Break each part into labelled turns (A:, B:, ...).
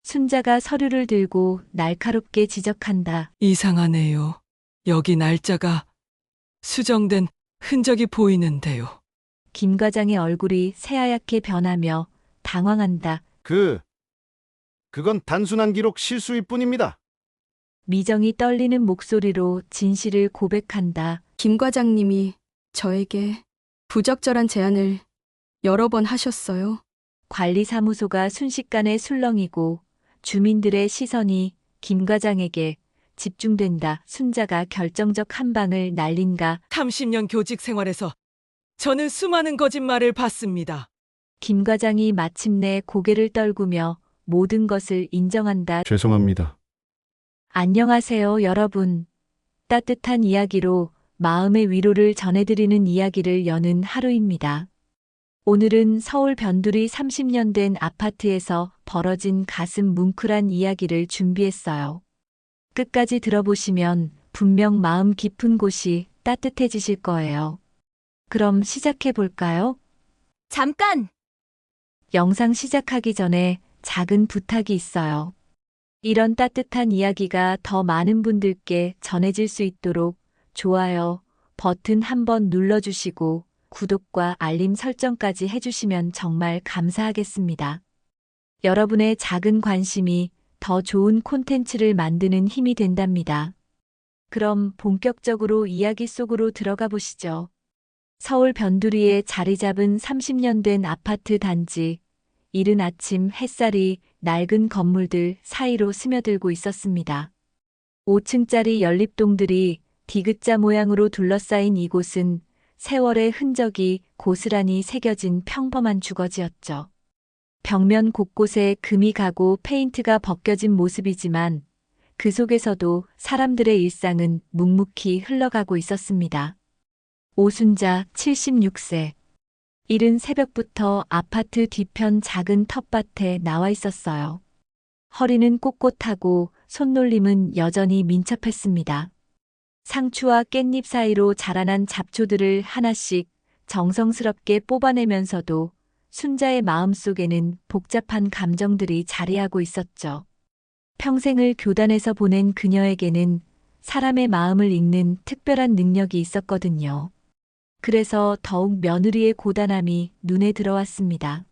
A: 순자가 서류를 들고 날카롭게 지적한다.
B: 이상하네요. 여기 날짜가 수정된 흔적이 보이는데요.
A: 김 과장의 얼굴이 새하얗게 변하며 당황한다.
C: 그건 단순한 기록 실수일 뿐입니다.
A: 미정이 떨리는 목소리로 진실을 고백한다.
D: 김 과장님이 저에게 부적절한 제안을 여러 번 하셨어요.
A: 관리사무소가 순식간에 술렁이고 주민들의 시선이 김 과장에게 집중된다. 순자가 결정적 한 방을 날린가.
B: 30년 교직 생활에서 저는 수많은 거짓말을 봤습니다.
A: 김 과장이 마침내 고개를 떨구며 모든 것을 인정한다.
C: 죄송합니다.
A: 안녕하세요, 여러분. 따뜻한 이야기로 마음의 위로를 전해드리는 이야기를 여는 하루입니다. 오늘은 서울 변두리 30년 된 아파트에서 벌어진 가슴 뭉클한 이야기를 준비했어요. 끝까지 들어보시면 분명 마음 깊은 곳이 따뜻해지실 거예요. 그럼 시작해 볼까요?
E: 잠깐!
A: 영상 시작하기 전에 작은 부탁이 있어요. 이런 따뜻한 이야기가 더 많은 분들께 전해질 수 있도록 좋아요 버튼 한번 눌러주시고 구독과 알림 설정까지 해주시면 정말 감사하겠습니다. 여러분의 작은 관심이 더 좋은 콘텐츠를 만드는 힘이 된답니다. 그럼 본격적으로 이야기 속으로 들어가 보시죠. 서울 변두리에 자리 잡은 30년 된 아파트 단지. 이른 아침 햇살이 낡은 건물들 사이로 스며들고 있었습니다. 5층짜리 연립동들이 디귿자 모양으로 둘러싸인 이곳은 세월의 흔적이 고스란히 새겨진 평범한 주거지였죠. 벽면 곳곳에 금이 가고 페인트가 벗겨진 모습이지만 그 속에서도 사람들의 일상은 묵묵히 흘러가고 있었습니다. 오순자 76세. 이른 새벽부터 아파트 뒤편 작은 텃밭에 나와 있었어요. 허리는 꼿꼿하고 손놀림은 여전히 민첩했습니다. 상추와 깻잎 사이로 자라난 잡초들을 하나씩 정성스럽게 뽑아내면서도 순자의 마음속에는 복잡한 감정들이 자리하고 있었죠. 평생을 교단에서 보낸 그녀에게는 사람의 마음을 읽는 특별한 능력이 있었거든요. 그래서 더욱 며느리의 고단함이 눈에 들어왔습니다.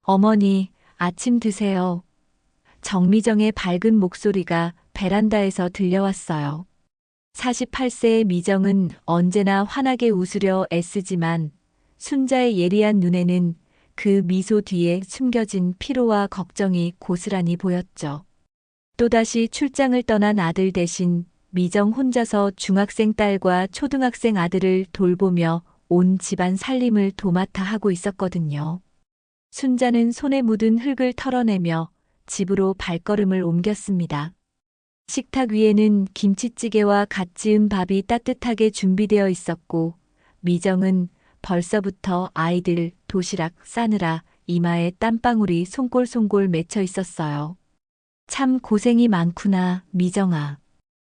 A: 어머니, 아침 드세요. 정미정의 밝은 목소리가 베란다에서 들려왔어요. 48세의 미정은 언제나 환하게 웃으려 애쓰지만 순자의 예리한 눈에는 그 미소 뒤에 숨겨진 피로와 걱정이 고스란히 보였죠. 또다시 출장을 떠난 아들 대신 미정 혼자서 중학생 딸과 초등학생 아들을 돌보며 온 집안 살림을 도맡아 하고 있었거든요. 순자는 손에 묻은 흙을 털어내며 집으로 발걸음을 옮겼습니다. 식탁 위에는 김치찌개와 갓 지은 밥이 따뜻하게 준비되어 있었고 미정은 벌써부터 아이들 도시락 싸느라 이마에 땀방울이 송골송골 맺혀 있었어요. 참 고생이 많구나, 미정아.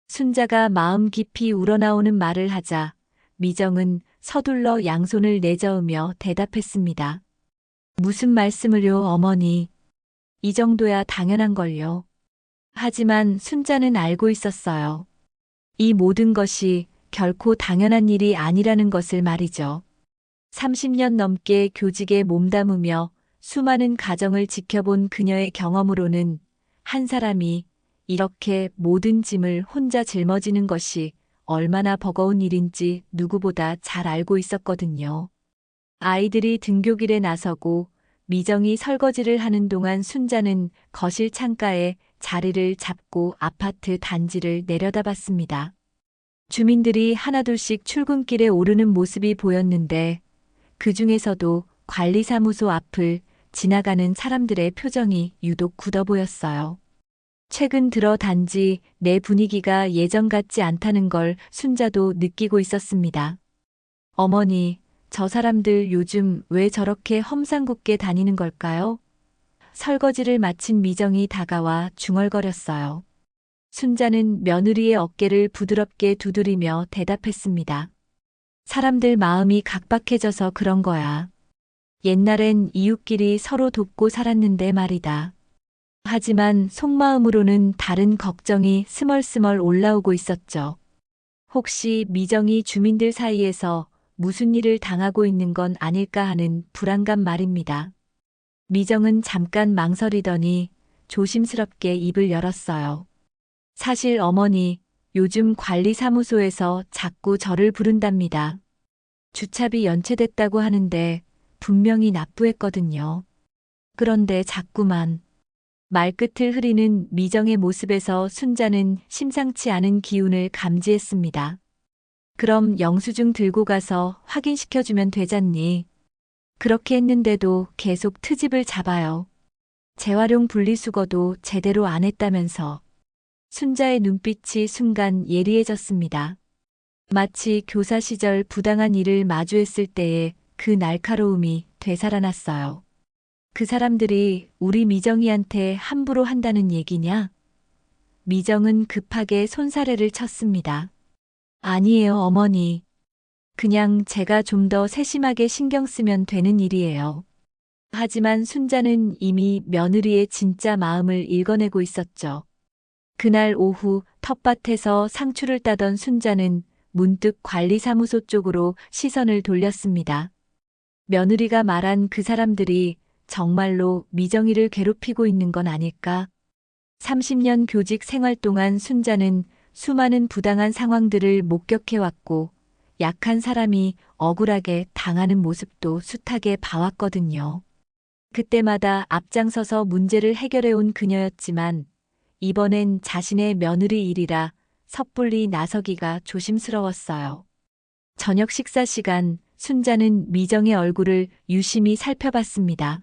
A: 순자가 마음 깊이 우러나오는 말을 하자 미정은 서둘러 양손을 내저으며 대답했습니다. 무슨 말씀을요, 어머니. 이 정도야 당연한걸요. 하지만 순자는 알고 있었어요. 이 모든 것이 결코 당연한 일이 아니라는 것을 말이죠. 30년 넘게 교직에 몸담으며 수많은 가정을 지켜본 그녀의 경험으로는 한 사람이 이렇게 모든 짐을 혼자 짊어지는 것이 얼마나 버거운 일인지 누구보다 잘 알고 있었거든요. 아이들이 등교길에 나서고 미정이 설거지를 하는 동안 순자는 거실 창가에 자리를 잡고 아파트 단지를 내려다봤습니다. 주민들이 하나둘씩 출근길에 오르는 모습이 보였는데 그 중에서도 관리사무소 앞을 지나가는 사람들의 표정이 유독 굳어 보였어요. 최근 들어 단지 내 분위기가 예전 같지 않다는 걸 순자도 느끼고 있었습니다. 어머니, 저 사람들 요즘 왜 저렇게 험상궂게 다니는 걸까요? 설거지를 마친 미정이 다가와 중얼거렸어요. 순자는 며느리의 어깨를 부드럽게 두드리며 대답했습니다. 사람들 마음이 각박해져서 그런 거야. 옛날엔 이웃끼리 서로 돕고 살았는데 말이다. 하지만 속마음으로는 다른 걱정이 스멀스멀 올라오고 있었죠. 혹시 미정이 주민들 사이에서 무슨 일을 당하고 있는 건 아닐까 하는 불안감 말입니다. 미정은 잠깐 망설이더니 조심스럽게 입을 열었어요. 사실 어머니, 요즘 관리사무소에서 자꾸 저를 부른답니다. 주차비 연체됐다고 하는데 분명히 납부했거든요. 그런데 자꾸만 말끝을 흐리는 미정의 모습에서 순자는 심상치 않은 기운을 감지했습니다. 그럼 영수증 들고 가서 확인시켜주면 되잖니. 그렇게 했는데도 계속 트집을 잡아요. 재활용 분리수거도 제대로 안 했다면서. 순자의 눈빛이 순간 예리해졌습니다. 마치 교사 시절 부당한 일을 마주했을 때의 그 날카로움이 되살아났어요. 그 사람들이 우리 미정이한테 함부로 한다는 얘기냐? 미정은 급하게 손사래를 쳤습니다. 아니에요, 어머니. 그냥 제가 좀 더 세심하게 신경 쓰면 되는 일이에요. 하지만 순자는 이미 며느리의 진짜 마음을 읽어내고 있었죠. 그날 오후 텃밭에서 상추를 따던 순자는 문득 관리사무소 쪽으로 시선을 돌렸습니다. 며느리가 말한 그 사람들이 정말로 미정이를 괴롭히고 있는 건 아닐까? 30년 교직 생활 동안 순자는 수많은 부당한 상황들을 목격해왔고 약한 사람이 억울하게 당하는 모습도 숱하게 봐왔거든요. 그때마다 앞장서서 문제를 해결해온 그녀였지만 이번엔 자신의 며느리 일이라 섣불리 나서기가 조심스러웠어요. 저녁 식사 시간 순자는 미정의 얼굴을 유심히 살펴봤습니다.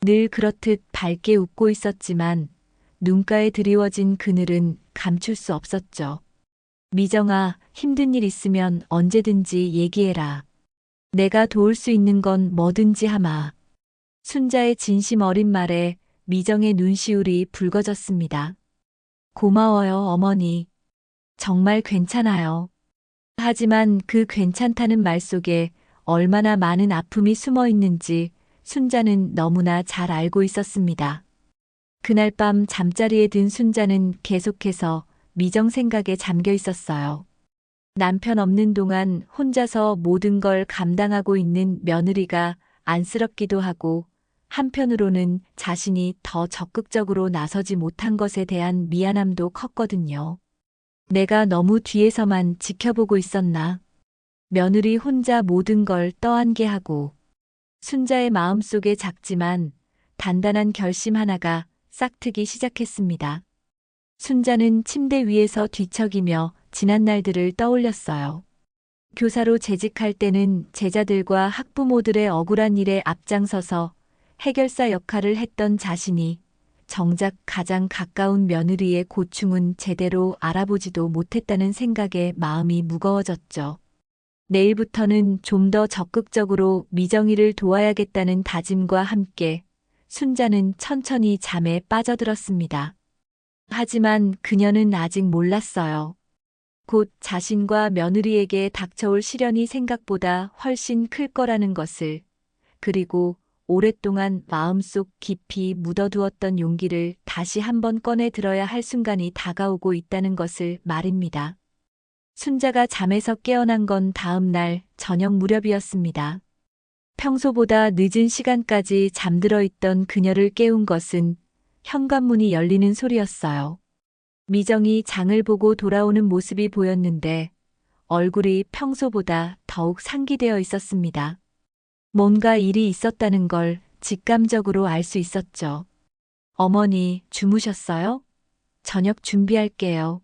A: 늘 그렇듯 밝게 웃고 있었지만 눈가에 드리워진 그늘은 감출 수 없었죠. 미정아, 힘든 일 있으면 언제든지 얘기해라. 내가 도울 수 있는 건 뭐든지 하마. 순자의 진심 어린 말에 미정의 눈시울이 붉어졌습니다. 고마워요, 어머니. 정말 괜찮아요. 하지만 그 괜찮다는 말 속에 얼마나 많은 아픔이 숨어 있는지 순자는 너무나 잘 알고 있었습니다. 그날 밤 잠자리에 든 순자는 계속해서 미정 생각에 잠겨 있었어요. 남편 없는 동안 혼자서 모든 걸 감당하고 있는 며느리가 안쓰럽기도 하고 한편으로는 자신이 더 적극적으로 나서지 못한 것에 대한 미안함도 컸거든요. 내가 너무 뒤에서만 지켜보고 있었나? 며느리 혼자 모든 걸 떠안게 하고 순자의 마음속에 작지만 단단한 결심 하나가 싹트기 시작했습니다. 순자는 침대 위에서 뒤척이며 지난 날들을 떠올렸어요. 교사로 재직할 때는 제자들과 학부모들의 억울한 일에 앞장서서 해결사 역할을 했던 자신이 정작 가장 가까운 며느리의 고충은 제대로 알아보지도 못했다는 생각에 마음이 무거워졌죠. 내일부터는 좀 더 적극적으로 미정이를 도와야겠다는 다짐과 함께 순자는 천천히 잠에 빠져들었습니다. 하지만 그녀는 아직 몰랐어요. 곧 자신과 며느리에게 닥쳐올 시련이 생각보다 훨씬 클 거라는 것을, 그리고 오랫동안 마음속 깊이 묻어두었던 용기를 다시 한번 꺼내 들어야 할 순간이 다가오고 있다는 것을 말입니다. 순자가 잠에서 깨어난 건 다음 날 저녁 무렵이었습니다. 평소보다 늦은 시간까지 잠들어 있던 그녀를 깨운 것은 현관문이 열리는 소리였어요. 미정이 장을 보고 돌아오는 모습이 보였는데 얼굴이 평소보다 더욱 상기되어 있었습니다. 뭔가 일이 있었다는 걸 직감적으로 알 수 있었죠. 어머니, 주무셨어요? 저녁 준비할게요.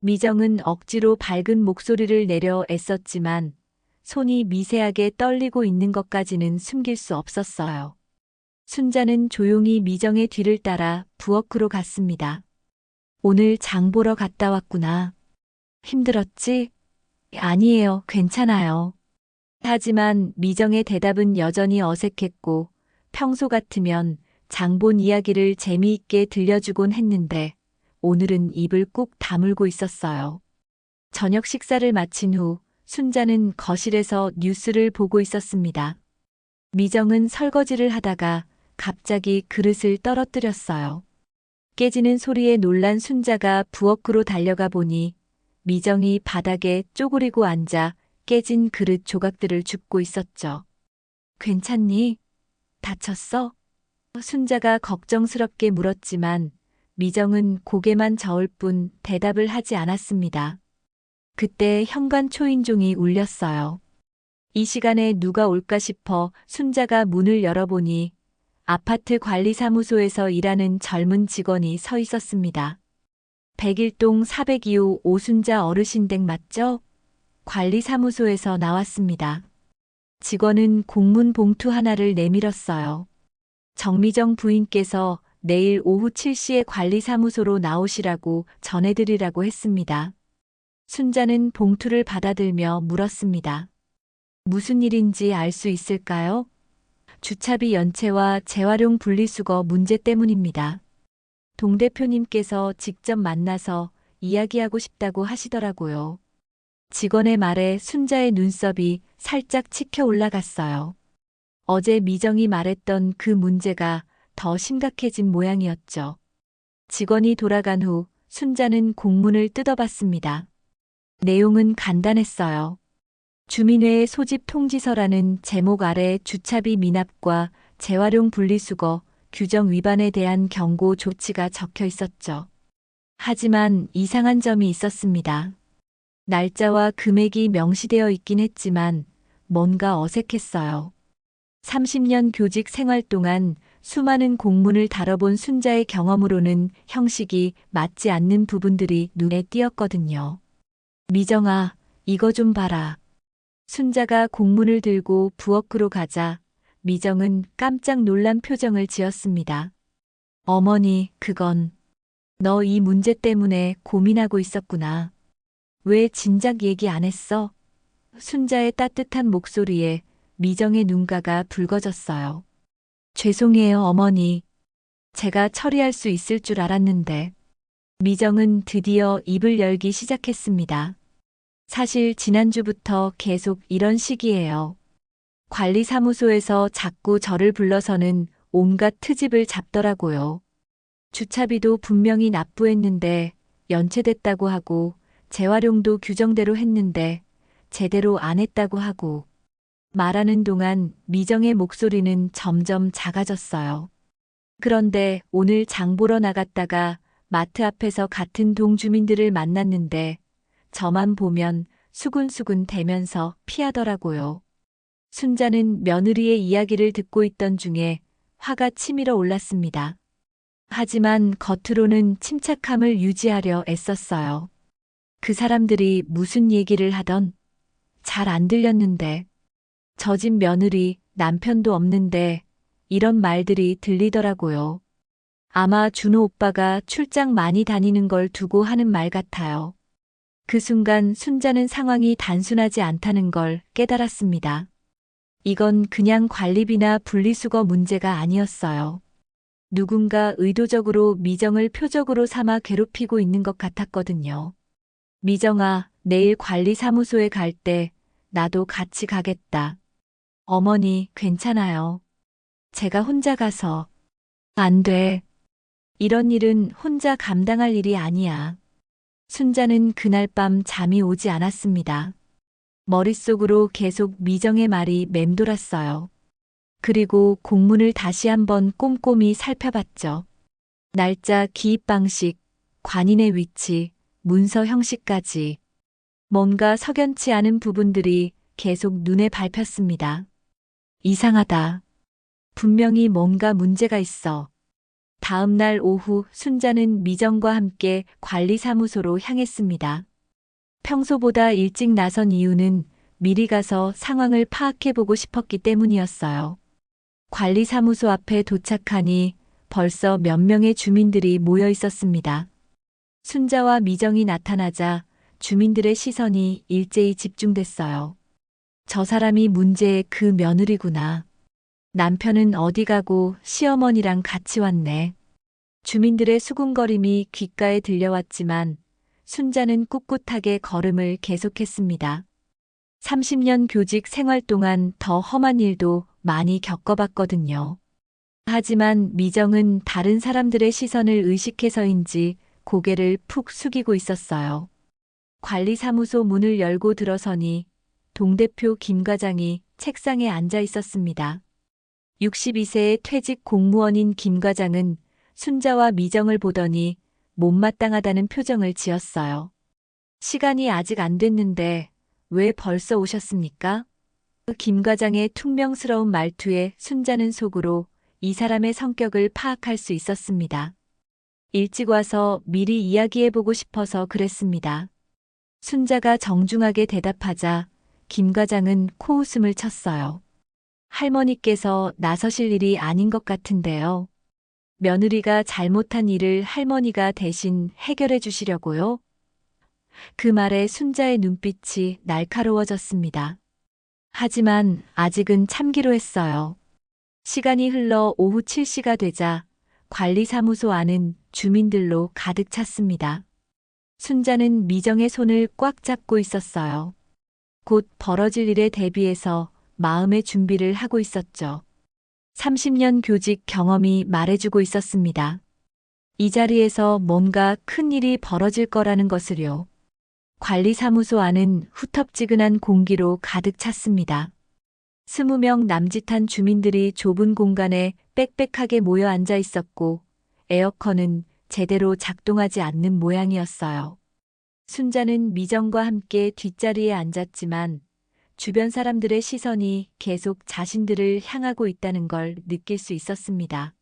A: 미정은 억지로 밝은 목소리를 내려 애썼지만 손이 미세하게 떨리고 있는 것까지는 숨길 수 없었어요. 순자는 조용히 미정의 뒤를 따라 부엌으로 갔습니다. 오늘 장 보러 갔다 왔구나. 힘들었지? 아니에요, 괜찮아요. 하지만 미정의 대답은 여전히 어색했고 평소 같으면 장본 이야기를 재미있게 들려주곤 했는데 오늘은 입을 꾹 다물고 있었어요. 저녁 식사를 마친 후 순자는 거실에서 뉴스를 보고 있었습니다. 미정은 설거지를 하다가 갑자기 그릇을 떨어뜨렸어요. 깨지는 소리에 놀란 순자가 부엌으로 달려가 보니 미정이 바닥에 쪼그리고 앉아 깨진 그릇 조각들을 줍고 있었죠. 괜찮니? 다쳤어? 순자가 걱정스럽게 물었지만 미정은 고개만 저을 뿐 대답을 하지 않았습니다. 그때 현관 초인종이 울렸어요. 이 시간에 누가 올까 싶어 순자가 문을 열어보니 아파트 관리사무소에서 일하는 젊은 직원이 서 있었습니다. 101동 402호 오순자 어르신 댁 맞죠? 관리사무소에서 나왔습니다. 직원은 공문 봉투 하나를 내밀었어요. 정미정 부인께서 내일 오후 7시에 관리사무소로 나오시라고 전해드리라고 했습니다. 순자는 봉투를 받아들며 물었습니다. 무슨 일인지 알 수 있을까요? 주차비 연체와 재활용 분리수거 문제 때문입니다. 동 대표님께서 직접 만나서 이야기하고 싶다고 하시더라고요. 직원의 말에 순자의 눈썹이 살짝 치켜 올라갔어요. 어제 미정이 말했던 그 문제가 더 심각해진 모양이었죠. 직원이 돌아간 후 순자는 공문을 뜯어봤습니다. 내용은 간단했어요. 주민회의 소집 통지서라는 제목 아래 주차비 미납과 재활용 분리수거 규정 위반에 대한 경고 조치가 적혀 있었죠. 하지만 이상한 점이 있었습니다. 날짜와 금액이 명시되어 있긴 했지만 뭔가 어색했어요. 30년 교직 생활 동안 수많은 공문을 다뤄본 순자의 경험으로는 형식이 맞지 않는 부분들이 눈에 띄었거든요. 미정아, 이거 좀 봐라. 순자가 공문을 들고 부엌으로 가자 미정은 깜짝 놀란 표정을 지었습니다. 어머니, 그건 너 이 문제 때문에 고민하고 있었구나. 왜 진작 얘기 안 했어? 순자의 따뜻한 목소리에 미정의 눈가가 붉어졌어요. 죄송해요, 어머니. 제가 처리할 수 있을 줄 알았는데. 미정은 드디어 입을 열기 시작했습니다. 사실 지난주부터 계속 이런 식이에요. 관리사무소에서 자꾸 저를 불러서는 온갖 트집을 잡더라고요. 주차비도 분명히 납부했는데 연체됐다고 하고 재활용도 규정대로 했는데 제대로 안 했다고 하고 말하는 동안 미정의 목소리는 점점 작아졌어요. 그런데 오늘 장 보러 나갔다가 마트 앞에서 같은 동 주민들을 만났는데 저만 보면 수군수군 대면서 피하더라고요. 순자는 며느리의 이야기를 듣고 있던 중에 화가 치밀어 올랐습니다. 하지만 겉으로는 침착함을 유지하려 애썼어요. 그 사람들이 무슨 얘기를 하던 잘 안 들렸는데 저 집 며느리 남편도 없는데 이런 말들이 들리더라고요. 아마 준호 오빠가 출장 많이 다니는 걸 두고 하는 말 같아요. 그 순간 순자는 상황이 단순하지 않다는 걸 깨달았습니다. 이건 그냥 관리비나 분리수거 문제가 아니었어요. 누군가 의도적으로 미정을 표적으로 삼아 괴롭히고 있는 것 같았거든요. 미정아, 내일 관리사무소에 갈 때 나도 같이 가겠다. 어머니, 괜찮아요. 제가 혼자 가서. 안 돼. 이런 일은 혼자 감당할 일이 아니야. 순자는 그날 밤 잠이 오지 않았습니다. 머릿속으로 계속 미정의 말이 맴돌았어요. 그리고 공문을 다시 한번 꼼꼼히 살펴봤죠. 날짜, 기입 방식, 관인의 위치, 문서 형식까지. 뭔가 석연치 않은 부분들이 계속 눈에 밟혔습니다. 이상하다. 분명히 뭔가 문제가 있어. 다음 날 오후 순자는 미정과 함께 관리사무소로 향했습니다. 평소보다 일찍 나선 이유는 미리 가서 상황을 파악해보고 싶었기 때문이었어요. 관리사무소 앞에 도착하니 벌써 몇 명의 주민들이 모여 있었습니다. 순자와 미정이 나타나자 주민들의 시선이 일제히 집중됐어요. 저 사람이 문제의 그 며느리구나. 남편은 어디 가고 시어머니랑 같이 왔네. 주민들의 수군거림이 귓가에 들려왔지만 순자는 꿋꿋하게 걸음을 계속했습니다. 30년 교직 생활 동안 더 험한 일도 많이 겪어봤거든요. 하지만 미정은 다른 사람들의 시선을 의식해서인지 고개를 푹 숙이고 있었어요. 관리사무소 문을 열고 들어서니 동대표 김 과장이 책상에 앉아 있었습니다. 62세의 퇴직 공무원인 김 과장은 순자와 미정을 보더니 못마땅하다는 표정을 지었어요. 시간이 아직 안 됐는데 왜 벌써 오셨습니까? 김 과장의 퉁명스러운 말투에 순자는 속으로 이 사람의 성격을 파악할 수 있었습니다. 일찍 와서 미리 이야기해보고 싶어서 그랬습니다. 순자가 정중하게 대답하자 김 과장은 코웃음을 쳤어요. 할머니께서 나서실 일이 아닌 것 같은데요. 며느리가 잘못한 일을 할머니가 대신 해결해 주시려고요? 그 말에 순자의 눈빛이 날카로워졌습니다. 하지만 아직은 참기로 했어요. 시간이 흘러 오후 7시가 되자 관리사무소 안은 주민들로 가득 찼습니다. 순자는 미정의 손을 꽉 잡고 있었어요. 곧 벌어질 일에 대비해서 마음의 준비를 하고 있었죠. 30년 교직 경험이 말해주고 있었습니다. 이 자리에서 뭔가 큰 일이 벌어질 거라는 것을요. 관리사무소 안은 후텁지근한 공기로 가득 찼습니다. 20명 남짓한 주민들이 좁은 공간에 빽빽하게 모여 앉아 있었고 에어컨은 제대로 작동하지 않는 모양이었어요. 순자는 미정과 함께 뒷자리에 앉았지만 주변 사람들의 시선이 계속 자신들을 향하고 있다는 걸 느낄 수 있었습니다.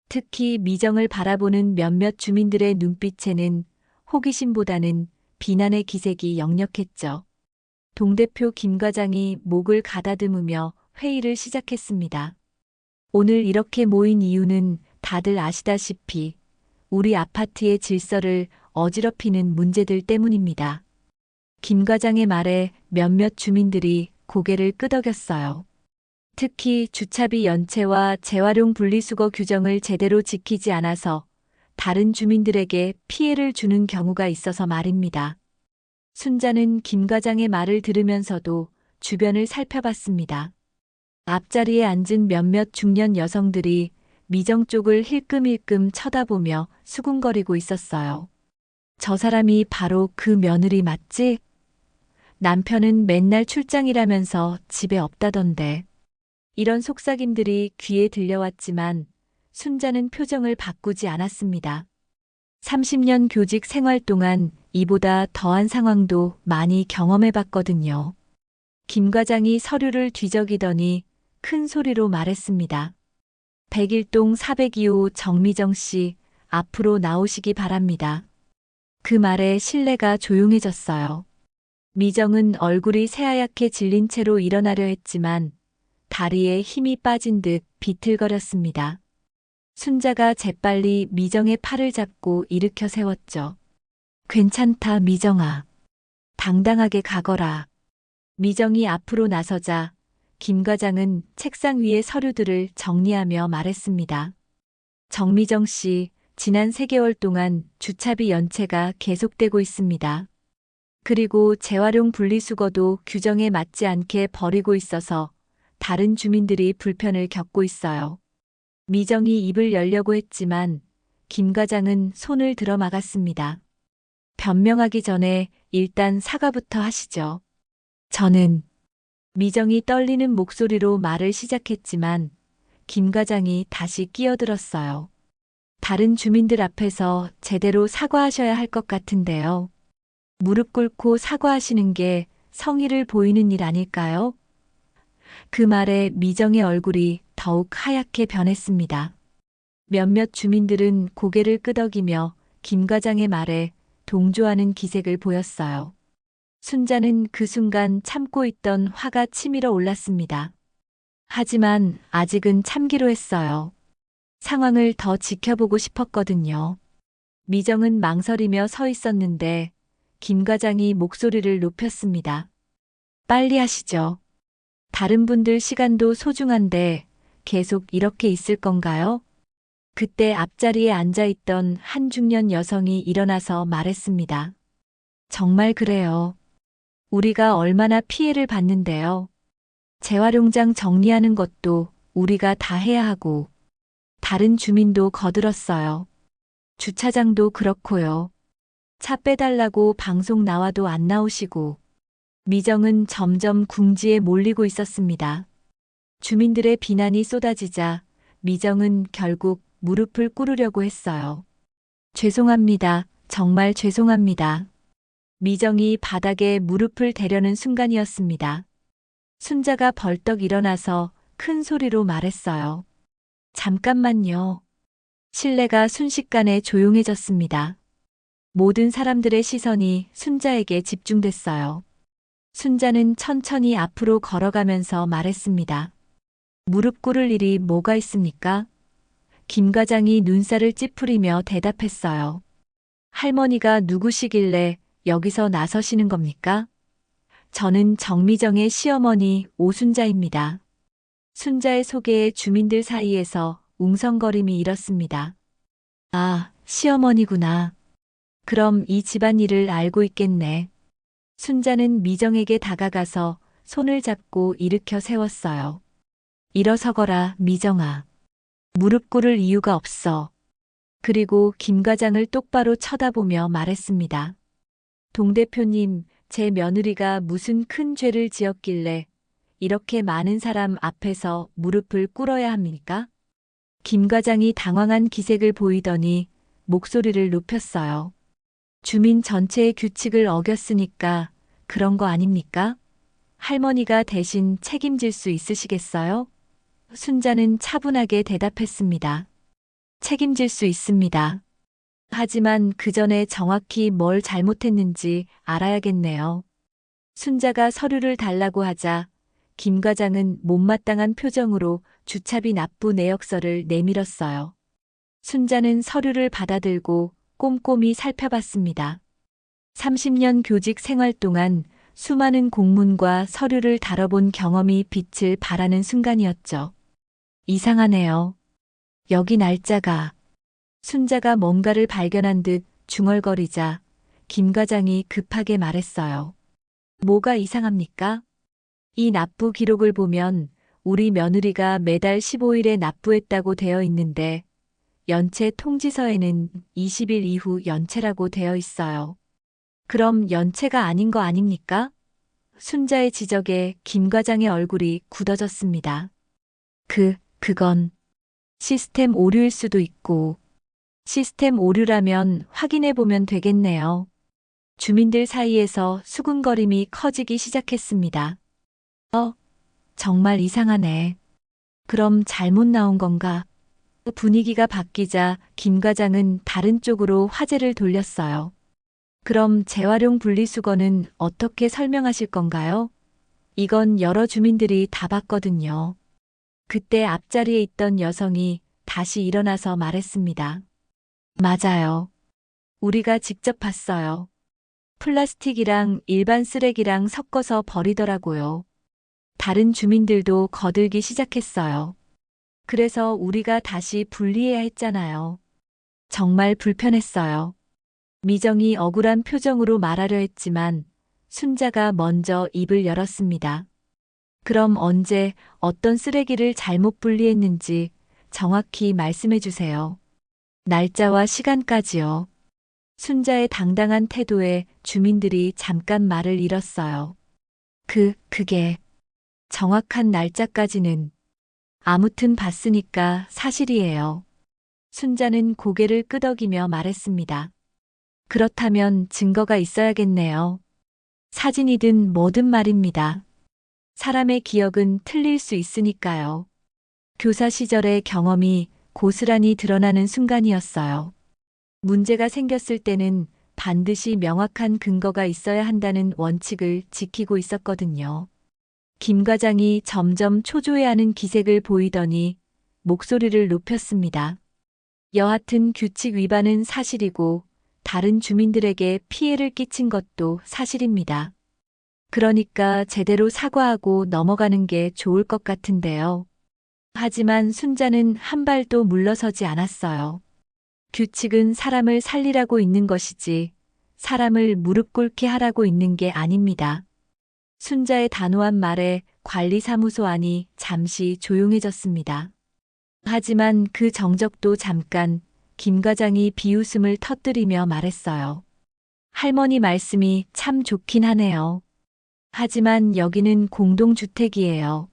A: 특히 미정을 바라보는 몇몇 주민들의 눈빛에는 호기심보다는 비난의 기색이 역력했죠. 동대표 김 과장이 목을 가다듬으며 회의를 시작했습니다. 오늘 이렇게 모인 이유는 다들 아시다시피 우리 아파트의 질서를 어지럽히는 문제들 때문입니다. 김 과장의 말에 몇몇 주민들이 고개를 끄덕였어요. 특히 주차비 연체와 재활용 분리수거 규정을 제대로 지키지 않아서 다른 주민들에게 피해를 주는 경우가 있어서 말입니다. 순자는 김 과장의 말을 들으면서도 주변을 살펴봤습니다. 앞자리에 앉은 몇몇 중년 여성들이 미정 쪽을 힐끔힐끔 쳐다보며 수군거리고 있었어요. 저 사람이 바로 그 며느리 맞지? 남편은 맨날 출장이라면서 집에 없다던데. 이런 속삭임들이 귀에 들려왔지만 순자는 표정을 바꾸지 않았습니다. 30년 교직 생활 동안 이보다 더한 상황도 많이 경험해봤거든요. 김 과장이 서류를 뒤적이더니 큰 소리로 말했습니다. 101동 402호 정미정 씨, 앞으로 나오시기 바랍니다. 그 말에 실내가 조용해졌어요. 미정은 얼굴이 새하얗게 질린 채로 일어나려 했지만 다리에 힘이 빠진 듯 비틀거렸습니다. 순자가 재빨리 미정의 팔을 잡고 일으켜 세웠죠. 괜찮다, 미정아. 당당하게 가거라. 미정이 앞으로 나서자 김 과장은 책상 위의 서류들을 정리하며 말했습니다. 정미정 씨, 지난 3개월 동안 주차비 연체가 계속되고 있습니다. 그리고 재활용 분리수거도 규정에 맞지 않게 버리고 있어서 다른 주민들이 불편을 겪고 있어요. 미정이 입을 열려고 했지만 김 과장은 손을 들어 막았습니다. 변명하기 전에 일단 사과부터 하시죠. 저는 미정이 떨리는 목소리로 말을 시작했지만 김 과장이 다시 끼어들었어요. 다른 주민들 앞에서 제대로 사과하셔야 할 것 같은데요. 무릎 꿇고 사과하시는 게 성의를 보이는 일 아닐까요? 그 말에 미정의 얼굴이 더욱 하얗게 변했습니다. 몇몇 주민들은 고개를 끄덕이며 김 과장의 말에 동조하는 기색을 보였어요. 순자는 그 순간 참고 있던 화가 치밀어 올랐습니다. 하지만 아직은 참기로 했어요. 상황을 더 지켜보고 싶었거든요. 미정은 망설이며 서 있었는데 김 과장이 목소리를 높였습니다. 빨리 하시죠. 다른 분들 시간도 소중한데 계속 이렇게 있을 건가요? 그때 앞자리에 앉아있던 한 중년 여성이 일어나서 말했습니다. 정말 그래요. 우리가 얼마나 피해를 받는데요. 재활용장 정리하는 것도 우리가 다 해야 하고 다른 주민도 거들었어요. 주차장도 그렇고요. 차 빼달라고 방송 나와도 안 나오시고, 미정은 점점 궁지에 몰리고 있었습니다. 주민들의 비난이 쏟아지자 미정은 결국 무릎을 꿇으려고 했어요. 죄송합니다. 정말 죄송합니다. 미정이 바닥에 무릎을 대려는 순간이었습니다. 순자가 벌떡 일어나서 큰 소리로 말했어요. 잠깐만요. 실내가 순식간에 조용해졌습니다. 모든 사람들의 시선이 순자에게 집중됐어요. 순자는 천천히 앞으로 걸어가면서 말했습니다. 무릎 꿇을 일이 뭐가 있습니까? 김 과장이 눈살을 찌푸리며 대답했어요. 할머니가 누구시길래 여기서 나서시는 겁니까? 저는 정미정의 시어머니 오순자입니다. 순자의 소개에 주민들 사이에서 웅성거림이 일었습니다. 아, 시어머니구나. 그럼 이 집안일을 알고 있겠네. 순자는 미정에게 다가가서 손을 잡고 일으켜 세웠어요. 일어서거라, 미정아. 무릎 꿇을 이유가 없어. 그리고 김 과장을 똑바로 쳐다보며 말했습니다. 동 대표님, 제 며느리가 무슨 큰 죄를 지었길래 이렇게 많은 사람 앞에서 무릎을 꿇어야 합니까? 김 과장이 당황한 기색을 보이더니 목소리를 높였어요. 주민 전체의 규칙을 어겼으니까 그런 거 아닙니까? 할머니가 대신 책임질 수 있으시겠어요? 순자는 차분하게 대답했습니다. 책임질 수 있습니다. 하지만 그 전에 정확히 뭘 잘못했는지 알아야겠네요. 순자가 서류를 달라고 하자 김 과장은 못마땅한 표정으로 주차비 납부 내역서를 내밀었어요. 순자는 서류를 받아들고 꼼꼼히 살펴봤습니다. 30년 교직 생활 동안 수많은 공문과 서류를 다뤄본 경험이 빛을 발하는 순간이었죠. 이상하네요. 여기 날짜가. 순자가 뭔가를 발견한 듯 중얼거리자 김 과장이 급하게 말했어요. 뭐가 이상합니까? 이 납부 기록을 보면 우리 며느리가 매달 15일에 납부했다고 되어 있는데 연체 통지서에는 20일 이후 연체라고 되어 있어요. 그럼 연체가 아닌 거 아닙니까? 순자의 지적에 김 과장의 얼굴이 굳어졌습니다. 그건 시스템 오류일 수도 있고, 시스템 오류라면 확인해 보면 되겠네요. 주민들 사이에서 수군거림이 커지기 시작했습니다. 정말 이상하네. 그럼 잘못 나온 건가? 분위기가 바뀌자 김 과장은 다른 쪽으로 화제를 돌렸어요. 그럼 재활용 분리수거는 어떻게 설명하실 건가요? 이건 여러 주민들이 다 봤거든요. 그때 앞자리에 있던 여성이 다시 일어나서 말했습니다. 맞아요. 우리가 직접 봤어요. 플라스틱이랑 일반 쓰레기랑 섞어서 버리더라고요. 다른 주민들도 거들기 시작했어요. 그래서 우리가 다시 분리해야 했잖아요. 정말 불편했어요. 미정이 억울한 표정으로 말하려 했지만 순자가 먼저 입을 열었습니다. 그럼 언제 어떤 쓰레기를 잘못 분리했는지 정확히 말씀해 주세요. 날짜와 시간까지요. 순자의 당당한 태도에 주민들이 잠깐 말을 잃었어요. 그게 정확한 날짜까지는 아무튼 봤으니까 사실이에요. 순자는 고개를 끄덕이며 말했습니다. 그렇다면 증거가 있어야겠네요. 사진이든 뭐든 말입니다. 사람의 기억은 틀릴 수 있으니까요. 교사 시절의 경험이 고스란히 드러나는 순간이었어요. 문제가 생겼을 때는 반드시 명확한 근거가 있어야 한다는 원칙을 지키고 있었거든요. 김 과장이 점점 초조해하는 기색을 보이더니 목소리를 높였습니다. 여하튼 규칙 위반은 사실이고 다른 주민들에게 피해를 끼친 것도 사실입니다. 그러니까 제대로 사과하고 넘어가는 게 좋을 것 같은데요. 하지만 순자는 한 발도 물러서지 않았어요. 규칙은 사람을 살리라고 있는 것이지 사람을 무릎 꿇게 하라고 있는 게 아닙니다. 순자의 단호한 말에 관리사무소 안이 잠시 조용해졌습니다. 하지만 그 정적도 잠깐 김 과장이 비웃음을 터뜨리며 말했어요. 할머니 말씀이 참 좋긴 하네요. 하지만 여기는 공동주택이에요.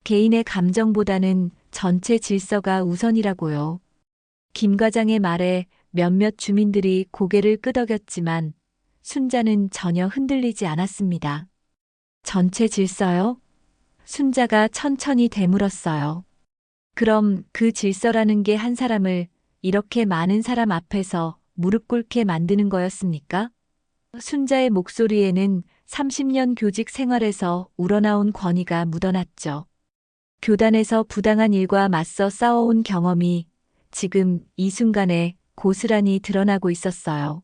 A: 개인의 감정보다는 전체 질서가 우선이라고요. 김 과장의 말에 몇몇 주민들이 고개를 끄덕였지만 순자는 전혀 흔들리지 않았습니다. 전체 질서요? 순자가 천천히 되물었어요. 그럼 그 질서라는 게 한 사람을 이렇게 많은 사람 앞에서 무릎 꿇게 만드는 거였습니까? 순자의 목소리에는 30년 교직 생활에서 우러나온 권위가 묻어났죠. 교단에서 부당한 일과 맞서 싸워온 경험이 지금 이 순간에 고스란히 드러나고 있었어요.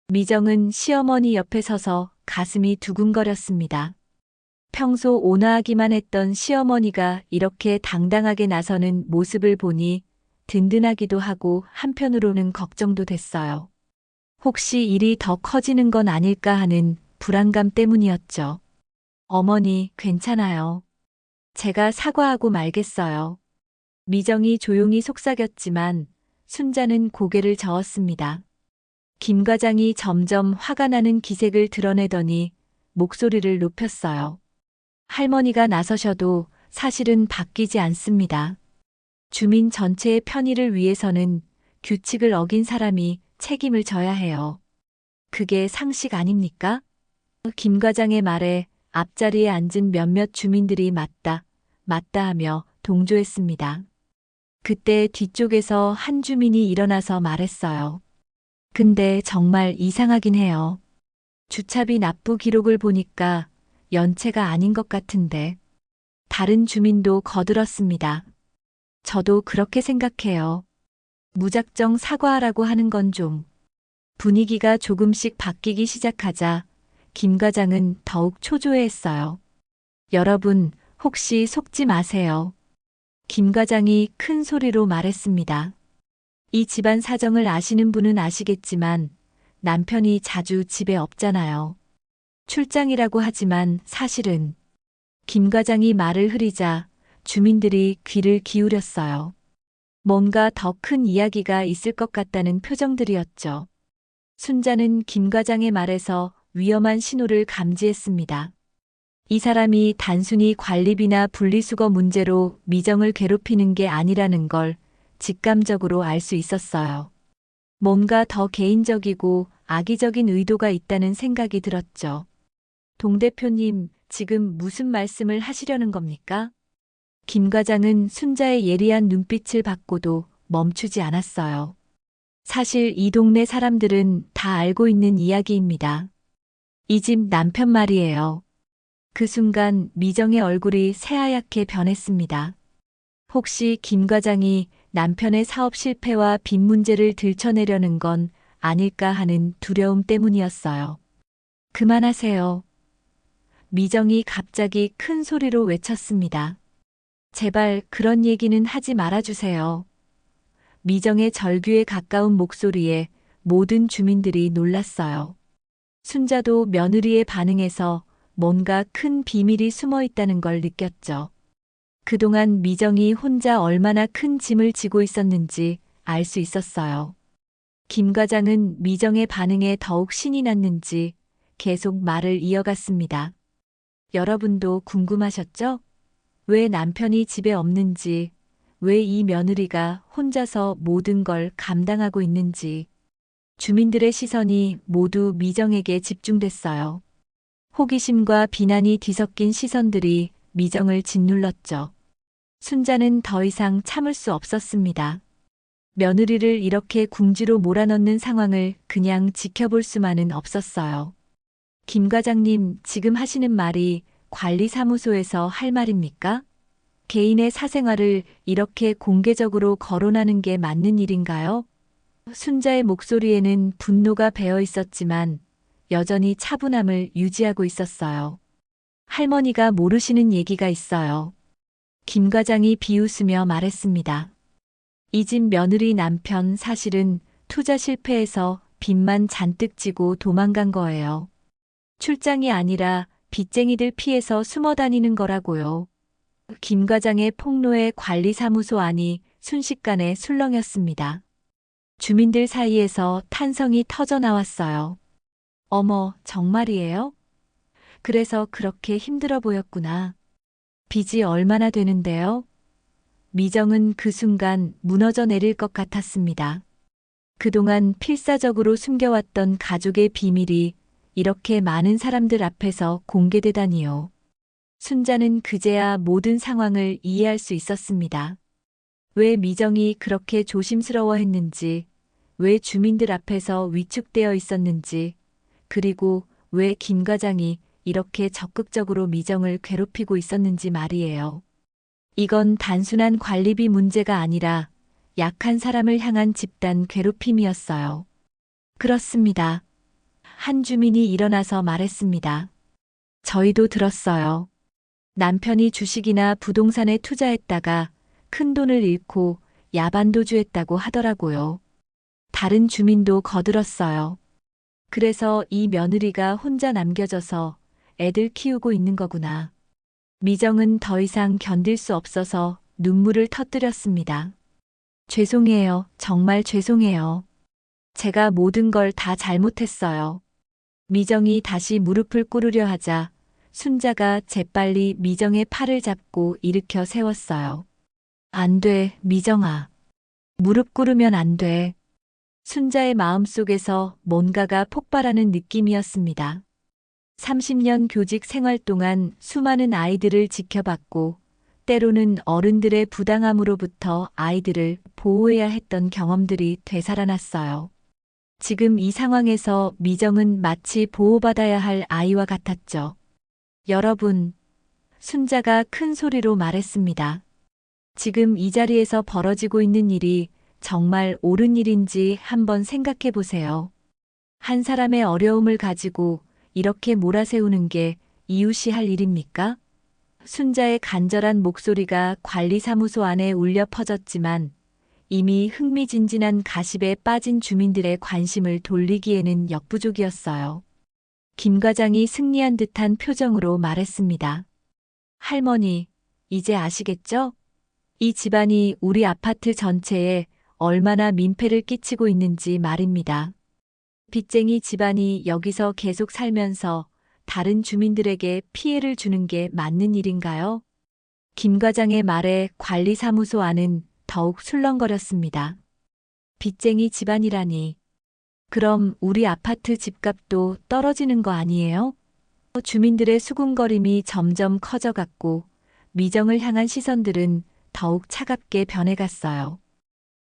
A: 미정은 시어머니 옆에 서서 가슴이 두근거렸습니다. 평소 온화하기만 했던 시어머니가 이렇게 당당하게 나서는 모습을 보니 든든하기도 하고 한편으로는 걱정도 됐어요. 혹시 일이 더 커지는 건 아닐까 하는 불안감 때문이었죠. 어머니, 괜찮아요. 제가 사과하고 말겠어요. 미정이 조용히 속삭였지만 순자는 고개를 저었습니다. 김 과장이 점점 화가 나는 기색을 드러내더니 목소리를 높였어요. 할머니가 나서셔도 사실은 바뀌지 않습니다. 주민 전체의 편의를 위해서는 규칙을 어긴 사람이 책임을 져야 해요. 그게 상식 아닙니까? 김 과장의 말에 앞자리에 앉은 몇몇 주민들이 맞다, 맞다 하며 동조했습니다. 그때 뒤쪽에서 한 주민이 일어나서 말했어요. 근데 정말 이상하긴 해요. 주차비 납부 기록을 보니까 연체가 아닌 것 같은데. 다른 주민도 거들었습니다. 저도 그렇게 생각해요. 무작정 사과하라고 하는 건 좀. 분위기가 조금씩 바뀌기 시작하자 김 과장은 더욱 초조해했어요. 여러분, 혹시 속지 마세요. 김 과장이 큰 소리로 말했습니다. 이 집안 사정을 아시는 분은 아시겠지만 남편이 자주 집에 없잖아요. 출장이라고 하지만 사실은 김 과장이 말을 흐리자 주민들이 귀를 기울였어요. 뭔가 더 큰 이야기가 있을 것 같다는 표정들이었죠. 순자는 김 과장의 말에서 위험한 신호를 감지했습니다. 이 사람이 단순히 관리비나 분리수거 문제로 미정을 괴롭히는 게 아니라는 걸 직감적으로 알 수 있었어요. 뭔가 더 개인적이고 악의적인 의도가 있다는 생각이 들었죠. 동 대표님, 지금 무슨 말씀을 하시려는 겁니까? 김 과장은 순자의 예리한 눈빛을 받고도 멈추지 않았어요. 사실 이 동네 사람들은 다 알고 있는 이야기입니다. 이 집 남편 말이에요. 그 순간 미정의 얼굴이 새하얗게 변했습니다. 혹시 김 과장이 남편의 사업 실패와 빚 문제를 들춰내려는 건 아닐까 하는 두려움 때문이었어요. 그만하세요. 미정이 갑자기 큰 소리로 외쳤습니다. 제발 그런 얘기는 하지 말아주세요. 미정의 절규에 가까운 목소리에 모든 주민들이 놀랐어요. 순자도 며느리의 반응에서 뭔가 큰 비밀이 숨어 있다는 걸 느꼈죠. 그동안 미정이 혼자 얼마나 큰 짐을 지고 있었는지 알 수 있었어요. 김 과장은 미정의 반응에 더욱 신이 났는지 계속 말을 이어갔습니다. 여러분도 궁금하셨죠? 왜 남편이 집에 없는지, 왜 이 며느리가 혼자서 모든 걸 감당하고 있는지. 주민들의 시선이 모두 미정에게 집중됐어요. 호기심과 비난이 뒤섞인 시선들이 미정을 짓눌렀죠. 순자는 더 이상 참을 수 없었습니다. 며느리를 이렇게 궁지로 몰아넣는 상황을 그냥 지켜볼 수만은 없었어요. 김 과장님, 지금 하시는 말이 관리사무소에서 할 말입니까? 개인의 사생활을 이렇게 공개적으로 거론하는 게 맞는 일인가요? 순자의 목소리에는 분노가 배어 있었지만 여전히 차분함을 유지하고 있었어요. 할머니가 모르시는 얘기가 있어요. 김 과장이 비웃으며 말했습니다. 이 집 며느리 남편 사실은 투자 실패해서 빚만 잔뜩 지고 도망간 거예요. 출장이 아니라 빚쟁이들 피해서 숨어 다니는 거라고요. 김 과장의 폭로에 관리사무소 안이 순식간에 술렁였습니다. 주민들 사이에서 탄성이 터져 나왔어요. 어머, 정말이에요? 그래서 그렇게 힘들어 보였구나. 빚이 얼마나 되는데요? 미정은 그 순간 무너져 내릴 것 같았습니다. 그동안 필사적으로 숨겨왔던 가족의 비밀이 이렇게 많은 사람들 앞에서 공개되다니요. 순자는 그제야 모든 상황을 이해할 수 있었습니다. 왜 미정이 그렇게 조심스러워했는지, 왜 주민들 앞에서 위축되어 있었는지, 그리고 왜 김 과장이 이렇게 적극적으로 미정을 괴롭히고 있었는지 말이에요. 이건 단순한 관리비 문제가 아니라 약한 사람을 향한 집단 괴롭힘이었어요. 그렇습니다. 한 주민이 일어나서 말했습니다. 저희도 들었어요. 남편이 주식이나 부동산에 투자했다가 큰 돈을 잃고 야반도주했다고 하더라고요. 다른 주민도 거들었어요. 그래서 이 며느리가 혼자 남겨져서 애들 키우고 있는 거구나. 미정은 더 이상 견딜 수 없어서 눈물을 터뜨렸습니다. 죄송해요. 정말 죄송해요. 제가 모든 걸 다 잘못했어요. 미정이 다시 무릎을 꿇으려 하자 순자가 재빨리 미정의 팔을 잡고 일으켜 세웠어요. 안 돼, 미정아. 무릎 꿇으면 안 돼. 순자의 마음속에서 뭔가가 폭발하는 느낌이었습니다. 30년 교직 생활 동안 수많은 아이들을 지켜봤고, 때로는 어른들의 부당함으로부터 아이들을 보호해야 했던 경험들이 되살아났어요. 지금 이 상황에서 미정은 마치 보호받아야 할 아이와 같았죠. 여러분, 순자가 큰 소리로 말했습니다. 지금 이 자리에서 벌어지고 있는 일이 정말 옳은 일인지 한번 생각해 보세요. 한 사람의 어려움을 가지고 이렇게 몰아세우는 게 이웃이 할 일입니까? 순자의 간절한 목소리가 관리사무소 안에 울려 퍼졌지만 이미 흥미진진한 가십에 빠진 주민들의 관심을 돌리기에는 역부족이었어요. 김 과장이 승리한 듯한 표정으로 말했습니다. 할머니, 이제 아시겠죠? 이 집안이 우리 아파트 전체에 얼마나 민폐를 끼치고 있는지 말입니다. 빚쟁이 집안이 여기서 계속 살면서 다른 주민들에게 피해를 주는 게 맞는 일인가요? 김 과장의 말에 관리사무소 안은 더욱 술렁거렸습니다. 빚쟁이 집안이라니. 그럼 우리 아파트 집값도 떨어지는 거 아니에요? 주민들의 수군거림이 점점 커져갔고 미정을 향한 시선들은 더욱 차갑게 변해갔어요.